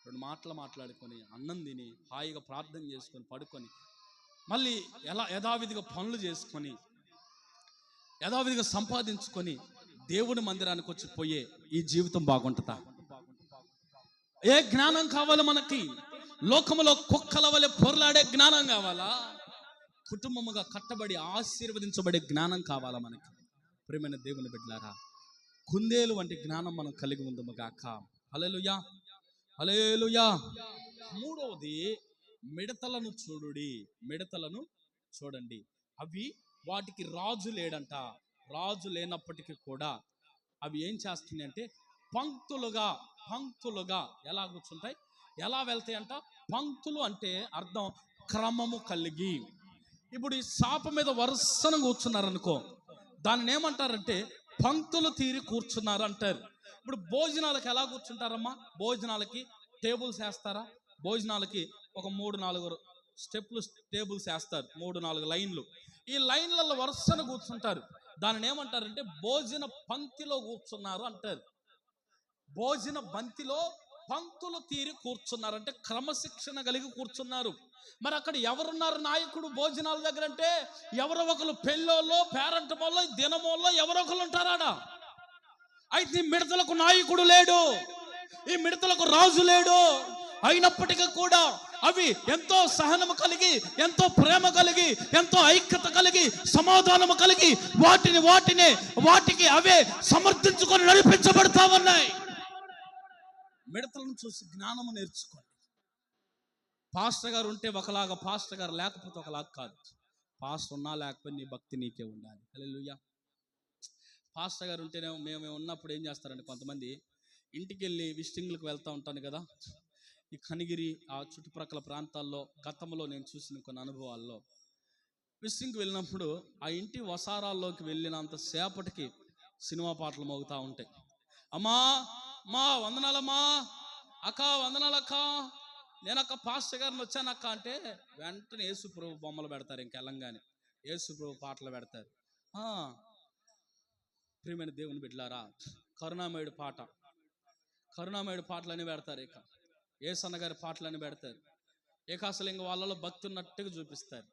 Speaker 1: 2 మాటలు మాట్లాడుకొని అన్నం తిని హాయిగా ప్రార్థన చేసుకొని పడుకొని మళ్ళీ యథావిధిగా పనులు చేసుకొని యథావిధిగా సంపాదించుకొని దేవుని మందిరానికి వచ్చి పోయే ఈ జీవితం బాగుంటుందా? ఏ జ్ఞానం కావాలి మనకి? లోకములో కుక్కల వలె పొరలాడే జ్ఞానం కావాలా? కుటుంబముగా కట్టబడి ఆశీర్వదించబడే జ్ఞానం కావాలా మనకి? ప్రియమైన దేవుని బిడ్డలారా, కుందేలు వంటి జ్ఞానం మనం కలిగి ఉందము గాక. హల్లెలూయా, హల్లెలూయా. 3వది, మిడతలను చూడుడి. మిడతలను చూడండి. అవి, వాటికి రాజు లేడంట. రాజు లేనప్పటికీ కూడా అవి ఏం చేస్తున్నాయి అంటే పంక్తులుగా ఎలా కూర్చుంటాయి, ఎలా వెళ్తాయి అంట? పంక్తులు అంటే అర్థం క్రమము కలిగి. ఇప్పుడు ఈ చాప మీద వరుసన కూర్చున్నారనుకో, దానిని ఏమంటారంటే పంక్తులు తీరి కూర్చున్నారు అంటారు. ఇప్పుడు భోజనాలకు ఎలా కూర్చుంటారమ్మా? భోజనాలకి టేబుల్స్ వేస్తారా? భోజనాలకి ఒక 3-4 స్టెప్లు టేబుల్స్ వేస్తారు, 3-4 లైన్లు. ఈ లైన్లలో వరుసన కూర్చుంటారు. దానిని ఏమంటారంటే భోజన పంక్తిలో కూర్చున్నారు అంటారు. భోజన బంతిలో పంక్తులు తీరి కూర్చున్నారు అంటే క్రమశిక్షణ కలిగి కూర్చున్నారు. మరి అక్కడ ఎవరున్నారు నాయకుడు భోజనాల దగ్గర అంటే? ఎవరో ఒకరు పెళ్ళోళ్ళో పేరంటమోళ్ళో దినమోళ్ళో ఎవరో ఒకరు ఉంటారాడా. అయితే ఈ మిడతలకు నాయకుడు లేడు, ఈ మిడతలకు రాజు లేడు. అయినప్పటికీ కూడా అవి ఎంతో సహనము కలిగి, ఎంతో ప్రేమ కలిగి, ఎంతో ఐక్యత కలిగి, సమాధానము కలిగి వాటికి అవే సమర్థించుకొని నడిపించబడతా ఉన్నాయి. మిడతలను చూసి జ్ఞానము నేర్చుకోండి. పాస్టర్ గారు ఉంటే ఒకలాగా, పాస్టర్ గారు లేకపోతే ఒకలాగా కాదు. పాస్టర్ ఉన్నా లేకపోతే నీ భక్తి నీకే ఉండాలి. హల్లెలూయా. పాస్టర్ గారు ఉంటేనే, మేము ఉన్నప్పుడు ఏం చేస్తారంటే కొంతమంది ఇంటికి వెళ్ళి విజిటింగ్లకు వెళ్తూ ఉంటాను కదా, ఈ కనిగిరి ఆ చుట్టుప్రక్కల ప్రాంతాల్లో గతంలో నేను చూసిన కొన్ని అనుభవాల్లో, విజిటింగ్కి వెళ్ళినప్పుడు ఆ ఇంటి వసారాల్లోకి వెళ్ళినంత సేపటికి సినిమా పాటలు మోగుతూ ఉంటాయి. అమ్మా వందనాలమ్మా, అక్క వందనాలక్క, నేనక్క పాస్టర్ గారిని వచ్చానక్క అంటే వెంటనే యేసుప్రభు బొమ్మలు పెడతారు. ఇంకెళ్ళంగానే యేసుప్రభు పాటలు పెడతారు. ప్రియమైన దేవుని బిడ్డలారా, కరుణామయుడు పాటలని పెడతారు. ఇక యేసన్న గారి పాటలని పెడతారు. ఇక అసలు ఇంక వాళ్ళలో భక్తి ఉన్నట్టుగా చూపిస్తారు.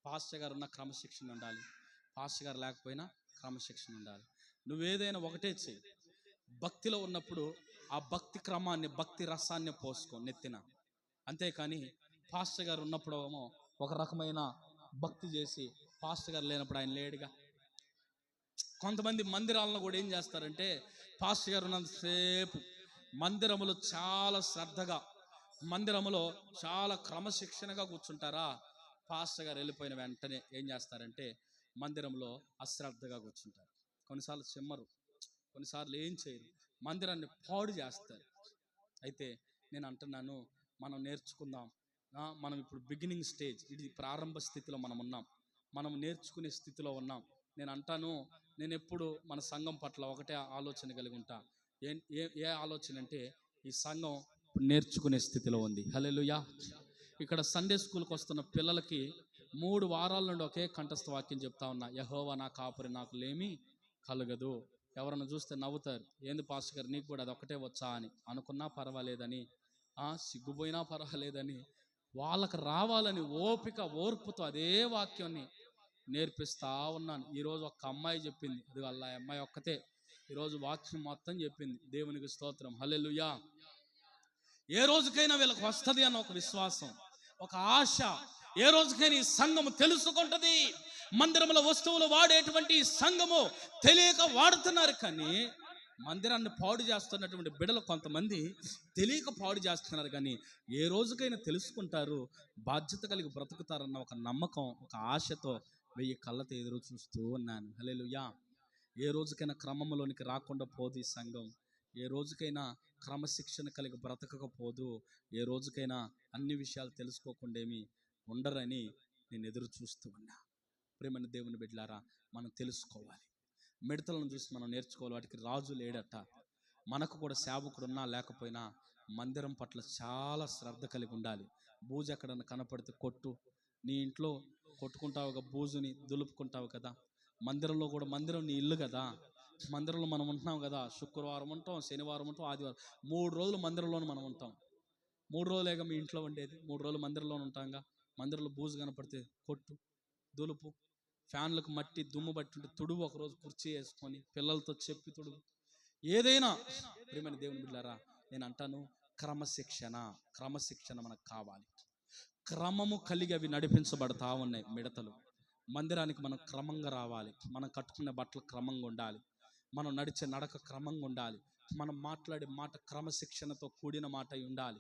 Speaker 1: పాస్టర్ గారు ఉన్న క్రమశిక్షణ ఉండాలి, పాస్టర్ గారు లేకపోయినా క్రమశిక్షణ ఉండాలి. నువ్వేదైనా ఒకటే చెయ్యి, భక్తిలో ఉన్నప్పుడు ఆ భక్తి క్రమాన్ని, భక్తి రసాన్ని పోసుకో నెత్తిన. అంతేకాని పాస్టర్ గారు ఉన్నప్పుడు ఏమో ఒక రకమైన భక్తి చేసి, పాస్టర్ గారు లేనప్పుడు ఆయన లేడుగా. కొంతమంది మందిరాలను కూడా ఏం చేస్తారంటే, పాస్టర్ గారు ఉన్నంతసేపు మందిరములో చాలా శ్రద్ధగా, మందిరములో చాలా క్రమశిక్షణగా కూర్చుంటారా. పాస్టర్ గారు వెళ్ళిపోయిన వెంటనే ఏం చేస్తారంటే మందిరంలో అశ్రద్ధగా కూర్చుంటారు. కొన్నిసార్లు చెమ్మరు, కొన్నిసార్లు ఏం చేయరు, మందిరాన్ని పాడు చేస్తారు. అయితే నేను అంటున్నాను, మనం నేర్చుకుందాం. మనం ఇప్పుడు బిగినింగ్ స్టేజ్, ఇది ప్రారంభ స్థితిలో మనం నేర్చుకునే స్థితిలో ఉన్నాం. నేను అంటాను, నేను ఎప్పుడు మన సంఘం పట్ల ఒకటే ఆలోచన కలిగి ఉంటా. ఏ ఆలోచన అంటే, ఈ సంఘం నేర్చుకునే స్థితిలో ఉంది. హల్లెలూయా. ఇక్కడ సండే స్కూల్కి వస్తున్న పిల్లలకి 3 వారాల నుండి ఒకే కంఠస్థ వాక్యం చెప్తా ఉన్నా, యెహోవా నా కాపరి, నాకు లేమి కలగదు. ఎవరన్నా చూస్తే నవ్వుతారు, ఏంది పాస్టర్ గారు నీకు కూడా అది ఒకటే వచ్చా అని. అనుకున్నా పర్వాలేదని, సిగ్గుపోయినా పర్వాలేదని, వాళ్ళకి రావాలని ఓర్పుతో అదే వాక్యాన్ని నేర్పిస్తా ఉన్నాను. ఈరోజు ఒక అమ్మాయి చెప్పింది, అది వాళ్ళ అమ్మాయి ఒక్కతే ఈరోజు వాక్యం మొత్తం చెప్పింది. దేవునికి స్తోత్రం, హల్లెలూయా. ఏ రోజుకైనా వీళ్ళకి వస్తుంది అన్న ఒక విశ్వాసం, ఒక ఆశ, ఏ రోజుకైనా ఈ సంఘము తెలుసుకుంటుంది. మందిరంలో వస్తువులు వాడేటువంటి సంఘము తెలియక వాడుతున్నారు. కానీ మందిరాన్ని పాడు చేస్తున్నటువంటి బిడ్డలు కొంతమంది తెలియక పాడు చేస్తున్నారు. కానీ ఏ రోజుకైనా తెలుసుకుంటారు, బాధ్యత కలిగి బ్రతుకుతారన్న ఒక నమ్మకం, ఒక ఆశతో 1000 కళ్ళతో ఎదురు చూస్తూ ఉన్నాను. హల్లెలూయా. ఏ రోజుకైనా క్రమంలోనికి రాకుండా పోదు ఈ సంఘం. ఏ రోజుకైనా క్రమశిక్షణ కలిగి బ్రతకకపోదు. ఏ రోజుకైనా అన్ని విషయాలు తెలుసుకోకుండా ఏమి ఉండరని నేను ఎదురు చూస్తూ ఉన్నా. ప్రేమని దేవుని బిడ్డలారా, మనం తెలుసుకోవాలి. మిడతలను చూసి మనం నేర్చుకోవాలి. వాటికి రాజు లేడట. మనకు కూడా సేవకుడు ఉన్నా లేకపోయినా మందిరం పట్ల చాలా శ్రద్ధ కలిగి ఉండాలి. బూజు ఎక్కడన్నా కనపడితే కొట్టు. నీ ఇంట్లో కొట్టుకుంటావు, బూజుని దులుపుకుంటావు కదా. మందిరంలో కూడా, మందిరం నీ ఇల్లు కదా. మందిరంలో మనం ఉంటున్నాం కదా. శుక్రవారం ఉంటాం, శనివారం ఉంటాం, ఆదివారం, 3 రోజులు మందిరంలోనే మనం ఉంటాం. 3 రోజులేగా మీ ఇంట్లో ఉండేది. 3 రోజులు మందిరంలోనే ఉంటాంగా. మందిరంలో బూజు కనపడితే కొట్టు, దులుపు. ఫ్యాన్లకు మట్టి దుమ్ము బట్టి ఉంటే తుడువు. ఒకరోజు కుర్చీ వేసుకొని పిల్లలతో చెప్పి తుడువు. ఏదైనా ప్రియమైన దేవుని బిడ్డలారా, నేను అంటాను, క్రమశిక్షణ మనకు కావాలి. క్రమము కలిగి అవి నడిపించబడతా ఉన్నాయి మిడతలు. మందిరానికి మనం క్రమంగా రావాలి. మనం కట్టుకునే బట్టలు క్రమంగా ఉండాలి. మనం నడిచే నడక క్రమంగా ఉండాలి. మనం మాట్లాడే మాట క్రమశిక్షణతో కూడిన మాట ఉండాలి.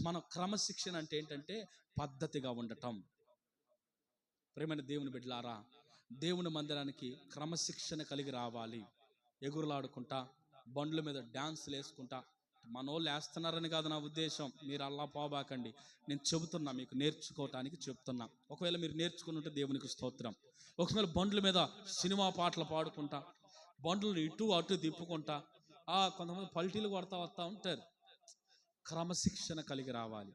Speaker 1: మన క్రమశిక్షణ అంటే ఏంటంటే పద్ధతిగా ఉండటం. ప్రియమైన దేవుని బిడ్డలారా, దేవుని మందిరానికి క్రమశిక్షణ కలిగి రావాలి. ఎగురులాడుకుంటా, బండ్ల మీద డ్యాన్సులు వేసుకుంటా, మనోళ్ళు వేస్తున్నారని కాదు నా ఉద్దేశం. మీరు అల్లా పోబాకండి. నేను చెబుతున్నా, మీకు నేర్చుకోవటానికి చెప్తున్నా. ఒకవేళ మీరు నేర్చుకుని ఉంటే దేవునికి స్తోత్రం. ఒకవేళ బండ్ల మీద సినిమా పాటలు పాడుకుంటా, బండ్లను ఇటు అటు తిప్పుకుంటా, కొంతమంది పల్టీలు కొడతా వస్తూ ఉంటారు. క్రమశిక్షణ కలిగి రావాలి.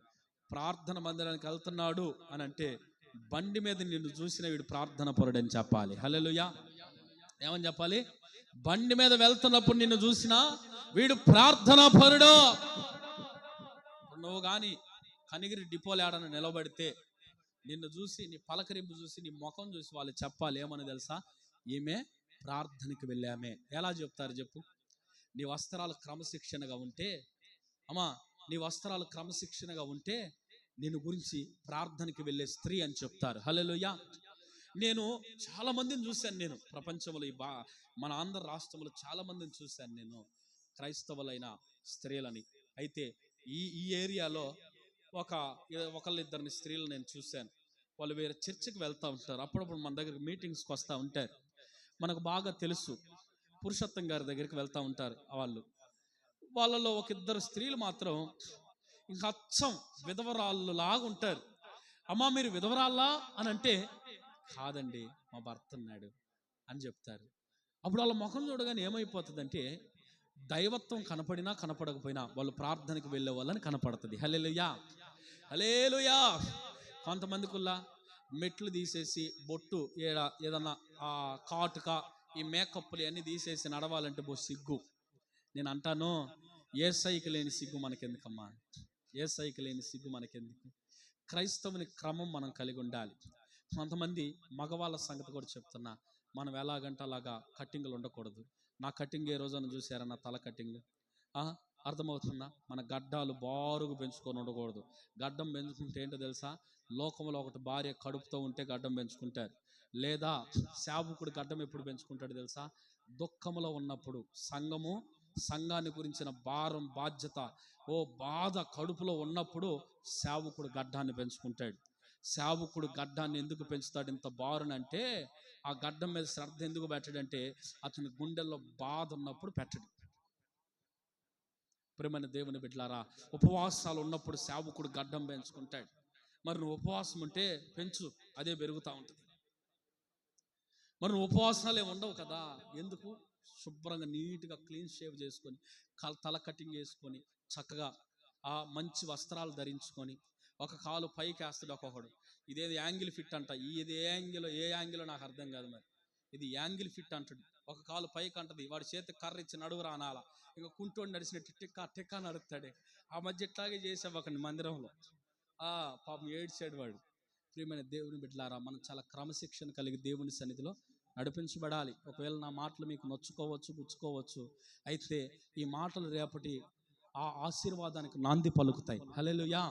Speaker 1: ప్రార్థన మందిరానికి వెళ్తున్నాడు అని అంటే బండి మీద నిన్ను చూసిన వీడు ప్రార్థన పరుడని చెప్పాలి. హల్లెలూయా. ఏమని చెప్పాలి? బండి మీద వెళ్తున్నప్పుడు నిన్ను చూసినా వీడు ప్రార్థన పరుడు. నువ్వు కానీ కనిగిరి డిపోలు ఏడని నిలబడితే నిన్ను చూసి, నీ పలకరింపు చూసి, నీ ముఖం చూసి వాళ్ళు చెప్పాలి. ఏమని తెలుసా? ఈమె ప్రార్థనకి వెళ్ళామే. ఎలా చెప్తారు చెప్పు? నీ వస్త్రాలు క్రమశిక్షణగా ఉంటే, అమ్మా నీ వస్త్రాలు క్రమశిక్షణగా ఉంటే నిన్ను గురించి ప్రార్థనకి వెళ్ళే స్త్రీ అని చెప్తారు. హల్లెలూయా. నేను చాలా మందిని చూశాను. నేను ప్రపంచంలో మన ఆంధ్ర రాష్ట్రంలో చాలా మందిని చూశాను నేను, క్రైస్తవులైన స్త్రీలని. అయితే ఈ ఏరియాలో ఒకళ్ళిద్దరిని స్త్రీలు నేను చూశాను. వాళ్ళు వేరే చర్చికి వెళ్తూ ఉంటారు. అప్పుడప్పుడు మన దగ్గరికి మీటింగ్స్కి వస్తూ ఉంటారు. మనకు బాగా తెలుసు, పురుషోత్తం గారి దగ్గరికి వెళ్తూ ఉంటారు వాళ్ళు. వాళ్ళలో ఒక ఇద్దరు స్త్రీలు మాత్రం ఇంకా అచ్చం విధవరాళ్ళు లాగా ఉంటారు. అమ్మా మీరు విధవరాళ్ళా అని అంటే, కాదండి మా భర్త ఉన్నాడు అని చెప్తారు. అప్పుడు వాళ్ళ ముఖం చూడగానే ఏమైపోతుందంటే, దైవత్వం కనపడినా కనపడకపోయినా వాళ్ళు ప్రార్థనకు వెళ్ళే వాళ్ళని కనపడుతుంది. హల్లెలూయా, హల్లెలూయా. కొంతమందికుల్లా మెట్లు తీసేసి బొట్టు ఏదన్నా కాటుక, ఈ మేకప్లు అన్నీ తీసేసి నడవాలంటే సిగ్గు. నేను అంటాను, యేసయ్యకి లేని సిగ్గు మనకెందుకమ్మా? యేసయ్యకి లేని సిగ్గు మనకెందుకు? క్రైస్తవుని క్రమం మనం కలిగి ఉండాలి. కొంతమంది మగవాళ్ళ సంగతి కూడా చెప్తున్నా, మనం ఎలాగంటే అలాగా కట్టింగులు ఉండకూడదు. నా కటింగ్ ఏ రోజున చూసారా? నా తల కటింగ్ అర్థమవుతుందా? మన గడ్డాలు బారుగా పెంచుకొని ఉండకూడదు. గడ్డం పెంచుకుంటే ఏంటో తెలుసా? లోకంలో ఒకటి భార్య కడుపుతో ఉంటే గడ్డం పెంచుకుంటారు. లేదా సేవకుడు గడ్డం ఎప్పుడు పెంచుకుంటాడు తెలుసా? దుఃఖంలో ఉన్నప్పుడు. సంఘాన్ని గురించిన భారం, బాధ్యత, బాధ కడుపులో ఉన్నప్పుడు సేవకుడు గడ్డాన్ని పెంచుకుంటాడు. సేవకుడు గడ్డాన్ని ఎందుకు పెంచుతాడు ఇంత బారునంటే, ఆ గడ్డం మీద శ్రద్ధ ఎందుకు పెట్టాడంటే, అతని గుండెల్లో బాధ ఉన్నప్పుడు పెట్టడు. ప్రియమైన దేవుని బిడ్డలారా, ఉపవాసాలు ఉన్నప్పుడు సేవకుడు గడ్డం పెంచుకుంటాడు. మరి నువ్వు ఉపవాసం ఉంటే పెంచు, అదే పెరుగుతూ ఉంటుంది. మరి నువ్వు ఉపవాసాలు ఏమి ఉండవు కదా, ఎందుకు? శుభ్రంగా నీట్గా క్లీన్ షేవ్ చేసుకొని, తల కటింగ్ వేసుకొని, చక్కగా మంచి వస్త్రాలు ధరించుకొని, ఒక కాలు పైకి వేస్తాడు ఒక్కొక్కడు. ఇదేది యాంగిల్ ఫిట్ అంట. ఇది ఏ యాంగిలో నాకు అర్థం కాదు. మరి ఇది యాంగిల్ ఫిట్ అంటాడు. ఒక కాలు పైకి అంటది, వాడి చేతి కర్ర ఇచ్చి నడువురా అనాల. ఇక కుంటోడు నడిచినట్టు టిక్కా నడుపుతాడే. ఆ మధ్య ఇట్లాగే చేసావు ఒక మందిరంలో. పాపం ఏడ్చాడు వాడు. ప్రియమైన దేవుని బిడ్డలారా, మనం చాలా క్రమశిక్షణ కలిగి దేవుని సన్నిధిలో నడిపించబడాలి. ఒకవేళ నా మాటలు మీకు నొచ్చుకోవచ్చు, గుచ్చుకోవచ్చు. అయితే ఈ మాటలు రేపటి ఆ ఆశీర్వాదానికి నాంది పలుకుతాయి. హల్లెలూయా.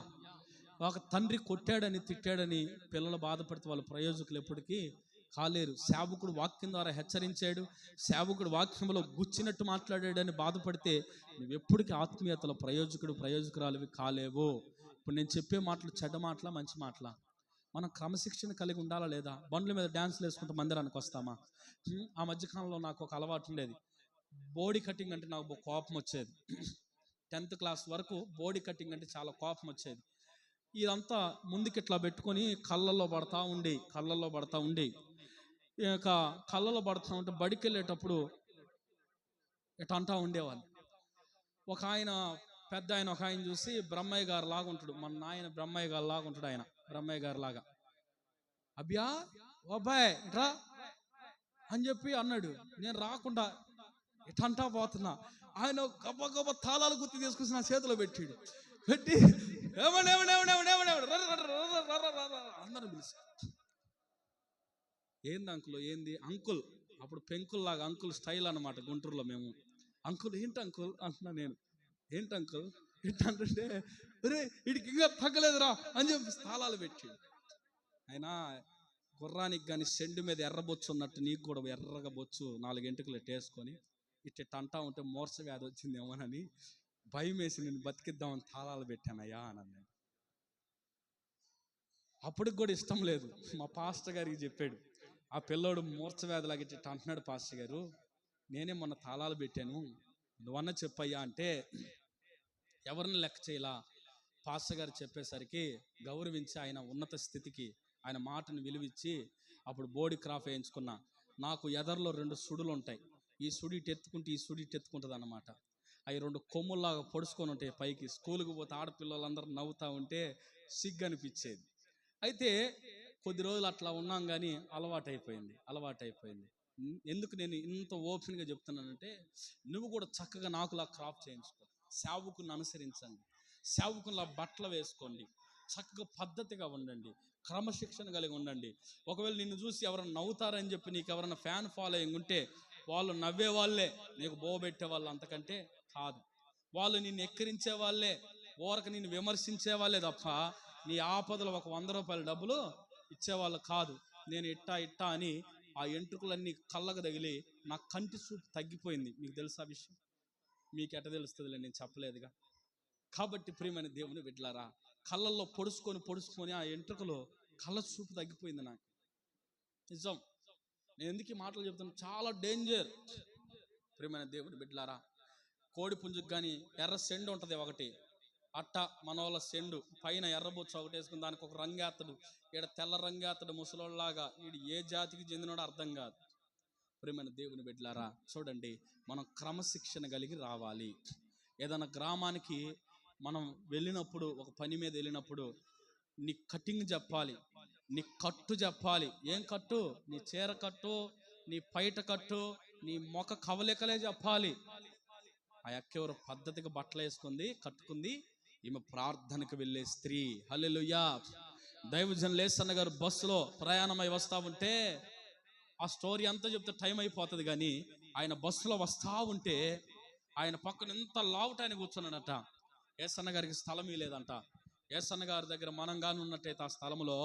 Speaker 1: ఒక తండ్రి కొట్టాడని, తిట్టాడని పిల్లలు బాధపడితే వాళ్ళ ప్రయోజకులు ఎప్పటికీ కాలేరు. సేవకుడు వాక్యం ద్వారా హెచ్చరించాడు, సేవకుడు వాక్యంలో గుచ్చినట్టు మాట్లాడాడని బాధపడితే నువ్వు ఎప్పటికీ ఆత్మీయతలో ప్రయోజకురాలివి కాలేవు. ఇప్పుడు నేను చెప్పే మాటలు చెడ్డ మాటలా మంచి మాటలా? మనం క్రమశిక్షణ కలిగి ఉండాలా లేదా? బండ్ల మీద డ్యాన్స్లు వేసుకుంటూ మందిరానికి వస్తామా? ఆ మధ్యకాలంలో నాకు ఒక అలవాటు ఉండేది, బాడీ కటింగ్ అంటే నాకు కోపం వచ్చేది. 10th క్లాస్ వరకు బాడీ కటింగ్ అంటే చాలా కోపం వచ్చేది. ఇదంతా ముందుకి ఇట్లా పెట్టుకొని కళ్ళల్లో పడతా ఉండి ఇక కళ్ళలో పడతా ఉంటే బడికి వెళ్ళేటప్పుడు ఇట్లా అంటా ఉండేవాళ్ళు. ఒక ఆయన పెద్ద ఆయన ఒక ఆయన చూసి బ్రహ్మయ్య గారు లాగా ఉంటాడు, మన నాయన బ్రహ్మయ్య గారు లాగా ఉంటాడు, ఆయన బ్రహ్మయ్య గారు లాగా. అబ్యా అబ్బాయ్ ఇట్రా అని చెప్పి అన్నాడు. నేను రాకుండా ఇటంటా పోతున్నా. ఆయన గబ్బ గబ్బ తాళాలు గుర్తు తీసుకొచ్చి నా చేతిలో పెట్టి అందరూ పిలిచి, ఏంది అంకుల్, ఏంది అంకుల్? అప్పుడు పెంకుల్లాగా అంకుల్ స్టైల్ అన్నమాట గుంటూరులో మేము. అంకుల్ ఏంటి అంకుల్ అంటున్నా నేను. ఏంటి అంకుల్ ఏంటంటే, అరే వీడికి ఇంకా తగ్గలేదురా అని చెప్పి తాళాలు పెట్టి. అయినా గుర్రానికి కానీ సెండు మీద ఎర్రబొచ్చు ఉన్నట్టు నీకు కూడా ఎర్రగా బొచ్చు 4 ఎంటుకలు వేసుకొని ఇట్ట అంటా ఉంటే మోర్చ వ్యాధి వచ్చిందేమోనని భయం వేసి నేను బతికిద్దామని తాళాలు పెట్టానయ్యా అని అన్నాడు. అప్పటికి కూడా ఇష్టం లేదు. మా పాస్టర్ గారికి చెప్పాడు, ఆ పిల్లోడు మూర్ఛ వ్యాధిలాగా ఇట్ట అంటున్నాడు పాస్టర్ గారు, నేనే మొన్న తాళాలు పెట్టాను, నువ్వన్నా చెప్పయ్యా అంటే ఎవరిని లెక్క చేయలా. పాస్టర్ గారు చెప్పేసరికి గౌరవించి ఆయన ఉన్నత స్థితికి ఆయన మాటను విలువిచ్చి అప్పుడు బోడీ క్రాఫ్ వేయించుకున్నా. నాకు ఎదర్లో 2 సుడులు ఉంటాయి, ఈ సుడి ఎత్తుకుంటే ఈ సుడి ఎత్తుకుంటుంది అన్నమాట. అవి 2 కొమ్ముల్లాగా పొడుచుకొని ఉంటాయి పైకి. స్కూల్కి పోతే ఆడపిల్లలందరూ నవ్వుతూ ఉంటే సిగ్గు అనిపించేది. అయితే కొద్ది రోజులు అట్లా ఉన్నాం కానీ అలవాటైపోయింది. ఎందుకు నేను ఇంత ఓపెన్గా చెప్తున్నానంటే, నువ్వు కూడా చక్కగా నాకులా క్రాప్ చేయించుకో, సేవకుని అనుసరించండి, సేవకునిలా బట్టలు వేసుకోండి, చక్కగా పద్ధతిగా ఉండండి, క్రమశిక్షణ కలిగి ఉండండి. ఒకవేళ నిన్ను చూసి ఎవరైనా నవ్వుతారని చెప్పి నీకు ఎవరైనా ఫ్యాన్ ఫాలోయింగ్ ఉంటే వాళ్ళు నవ్వే వాళ్ళే, నీకు బోబెట్టే వాళ్ళు అంతకంటే కాదు. వాళ్ళు నిన్ను ఎక్కిరించే వాళ్ళే, ఊరక నిన్ను విమర్శించే వాళ్ళే తప్ప నీ ఆపదలో ఒక 100 రూపాయల డబ్బులు ఇచ్చేవాళ్ళు కాదు. నేను ఇట్టా అని ఆ ఎంట్రుకలన్నీ కళ్ళకు తగిలి నా కంటి చూపు తగ్గిపోయింది. మీకు తెలుసా విషయం? మీకు ఎట్ట తెలుస్తుందిలే, నేను చెప్పలేదుగా. కాబట్టి ప్రియమైన దేవుని బిడ్డలారా, కళ్ళల్లో పొడుచుకొని ఆ ఎంట్రుకలు కళ్ళ చూపు తగ్గిపోయింది నాకు. నిజం, నేను ఎందుకు ఈ మాటలు చెప్తాను, చాలా డేంజర్. ప్రియమైన దేవుని బిడ్డలారా, కోడి పుంజుకు కానీ ఎర్ర సెండు ఉంటుంది ఒకటి, అట్ట మన వాళ్ళ సెండు పైన ఎర్రబొచ్చు ఒకటి వేసుకుని దానికి ఒక రంగేత్తడు, ఈడ తెల్ల రంగేత్తడు ముసలోళ్ళలాగా. వీడు ఏ జాతికి చెందినోడో అర్థం కాదు. ప్రియమైన దేవుని బిడ్డలారా, చూడండి, మనం క్రమశిక్షణ కలిగి రావాలి. ఏదైనా గ్రామానికి మనం వెళ్ళినప్పుడు, ఒక పని మీద వెళ్ళినప్పుడు నీ కటింగ్ చెప్పాలి, నీ కట్టు చెప్పాలి. ఏం కట్టు? నీ చీర కట్టు, నీ పైట కట్టు, నీ మొఖ కవలికలే చెప్పాలి. ఆ ఎక్కెవరు పద్ధతిగా బట్టలు వేసుకుంది, కట్టుకుంది, ఈమె ప్రార్థనకు వెళ్ళే స్త్రీ. హల్లెలూయా. దైవజనులు యేసన్న గారు బస్సులో ప్రయాణమై వస్తూ ఉంటే, ఆ స్టోరీ అంతా చెప్తే టైం అయిపోతుంది కానీ, ఆయన బస్సులో వస్తూ ఉంటే ఆయన పక్కన ఎంత లావుటాయన కూర్చున్నాడట. యేసన్న గారికి స్థలం లేదంట. యేసన్న గారి దగ్గర మనం కానీ ఉన్నట్టయితే ఆ స్థలంలో,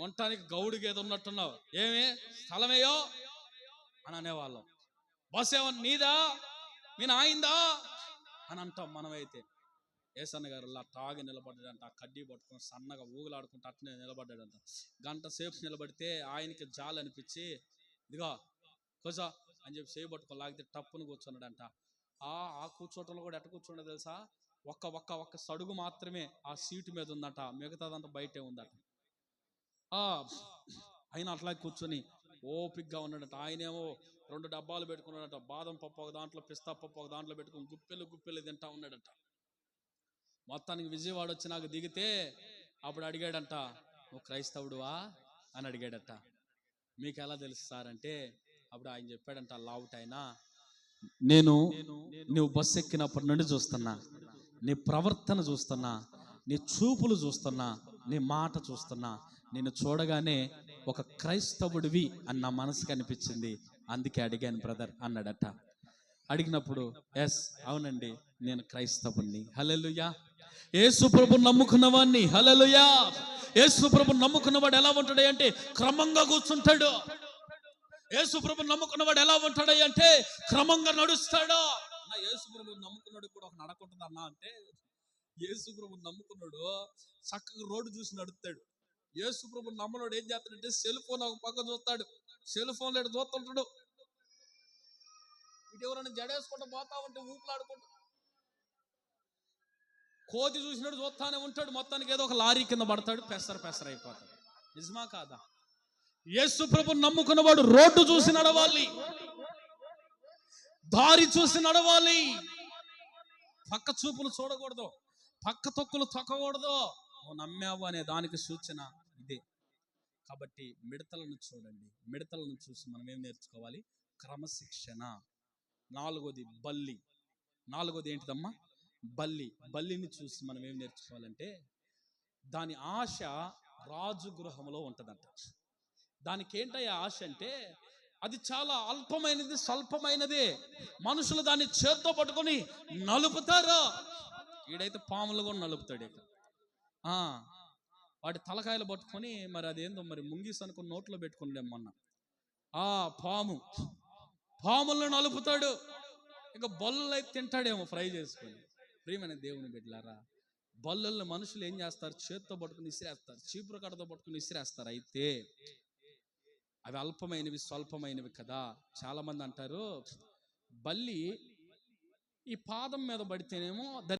Speaker 1: ఉండటానికి గౌడికి ఏదో ఉన్నట్టున్నావు, ఏమే స్థలమేయో అని అనేవాళ్ళం. బస్ ఏమన్నా నీదా, మీ నాయిందా అని అంటాం మనమైతే. యేసన్న గారు అలా తాగి నిలబడ్డాడంట, ఆ కడ్డీ పట్టుకొని సన్నగా ఊగులాడుకుంటూ అట్నే నిలబడ్డాడంట. గంట సేపు నిలబడితే ఆయనకి జాలి అనిపించి, ఇదిగో కూర్చో అని చెప్పి చేయబట్టుకొని లాగితే టప్పును కూర్చున్నాడంట. ఆ కూర్చోటంలో కూడా ఎట్ట కూర్చుండో తెలుసా? ఒక్క సడుగు మాత్రమే ఆ సీటు మీద ఉందట, మిగతాదంతా బయటే ఉందట. ఆయన అట్లా కూర్చొని ఓపిగ్గా ఉన్నాడట. ఆయనేమో 2 డబ్బాలు పెట్టుకున్నాడట, బాదం పప్పు ఒక దాంట్లో, పిస్తా పప్పు ఒక దాంట్లో పెట్టుకుని గుప్పెలు తింటా ఉన్నాడట. మొత్తానికి విజయవాడ వచ్చి నాకు దిగితే అప్పుడు అడిగాడంట, నువ్వు క్రైస్తవుడువా అని అడిగాడట. మీకు ఎలా తెలుసు సార్ అంటే, అప్పుడు ఆయన చెప్పాడంట, లావుటైనా, నువ్వు బస్సు ఎక్కినప్పటి నుండి చూస్తున్నా, నీ ప్రవర్తన చూస్తున్నా, నీ చూపులు చూస్తున్నా, నీ మాట చూస్తున్నా, నిన్ను చూడగానే ఒక క్రైస్తవుడివి అన్న మనసుకు అనిపించింది, అందుకే అడిగాను బ్రదర్ అన్నాడట. అడిగినప్పుడు ఎస్ అవునండి నేను క్రైస్తవుణ్ణి, హల్లెలూయా, యేసు ప్రభువుని నమ్ముకున్నవాణ్ణి, హల్లెలూయా, యేసు ప్రభు నమ్ముకున్నవాడు ఎలా ఉంటాడు అంటే క్రమంగా కూర్చుంటాడు. యేసు ప్రభు నమ్ముకున్నవాడు ఎలా ఉంటాడు అంటే క్రమంగా నడుస్తాడు. నా యేసు ప్రభు నమ్ముకున్నాడు కూడా ఒక నడకుంటుంది అన్న అంటే, యేసు ప్రభు నమ్ముకున్నాడు చక్కగా రోడ్డు చూసి నడుస్తాడు. యేసు ప్రభు నమ్మనోడు ఏం చేస్తాడంటే సెల్ ఫోన్ ఒక పక్క చూస్తాడు, సెల్ ఫోన్ లేడు చూస్తుంటాడు. ఇటు ఎవరైనా జడేసుకుంటూ పోతా ఉంటే ఊపులాడుకుంటూ కోతి చూసినాడు చూస్తానే ఉంటాడు. మొత్తానికి ఏదో ఒక లారీ కింద పడతాడు, పెసర అయిపోతాడు. నిజమా కాదా? యేసు ప్రభు నమ్ముకున్నవాడు రోడ్డు చూసి నడవాలి, దారి చూసి నడవాలి. పక్క చూపులు చూడకూడదు, పక్క తొక్కులు తొక్కకూడదు. నువ్వు నమ్మావు అనే దానికి సూచన ఇదే. కాబట్టి మిడతలను చూడండి, మిడతలను చూసి మనం ఏం నేర్చుకోవాలి? క్రమశిక్షణ. నాలుగోది బల్లి. నాలుగోది ఏంటిదమ్మా? బల్లి. బల్లిని చూసి మనం ఏం నేర్చుకోవాలంటే దాని ఆశ రాజు గృహంలో ఉంటుందంట. దానికి ఏంటయ్యా ఆశ అంటే అది చాలా అల్పమైనది, స్వల్పమైనది. మనుషులు దాన్ని చేత్తో పట్టుకొని నలుపుతారు. వీడైతే పాములు కూడా నలుపుతాడు. ఇక వాడి తలకాయలు పట్టుకొని మరి అదేందో మరి ముంగిస్ అనుకుని నోట్లో పెట్టుకుని మొన్న పాములను నలుపుతాడు. ఇక బొల్లలు అయితే తింటాడేమో ఫ్రై చేసుకొని. ప్రియమైన దేవుని బిడ్డలారా, బొల్లలను మనుషులు ఏం చేస్తారు? చేత్తో పట్టుకుని ఇసిరేస్తారు, చీపురు కట్టతో పట్టుకుని ఇసిరేస్తారు. అయితే అవి అల్పమైనవి, స్వల్పమైనవి కదా. చాలా మంది అంటారు బల్లి ఈ పాదం మీద పడితేనేమో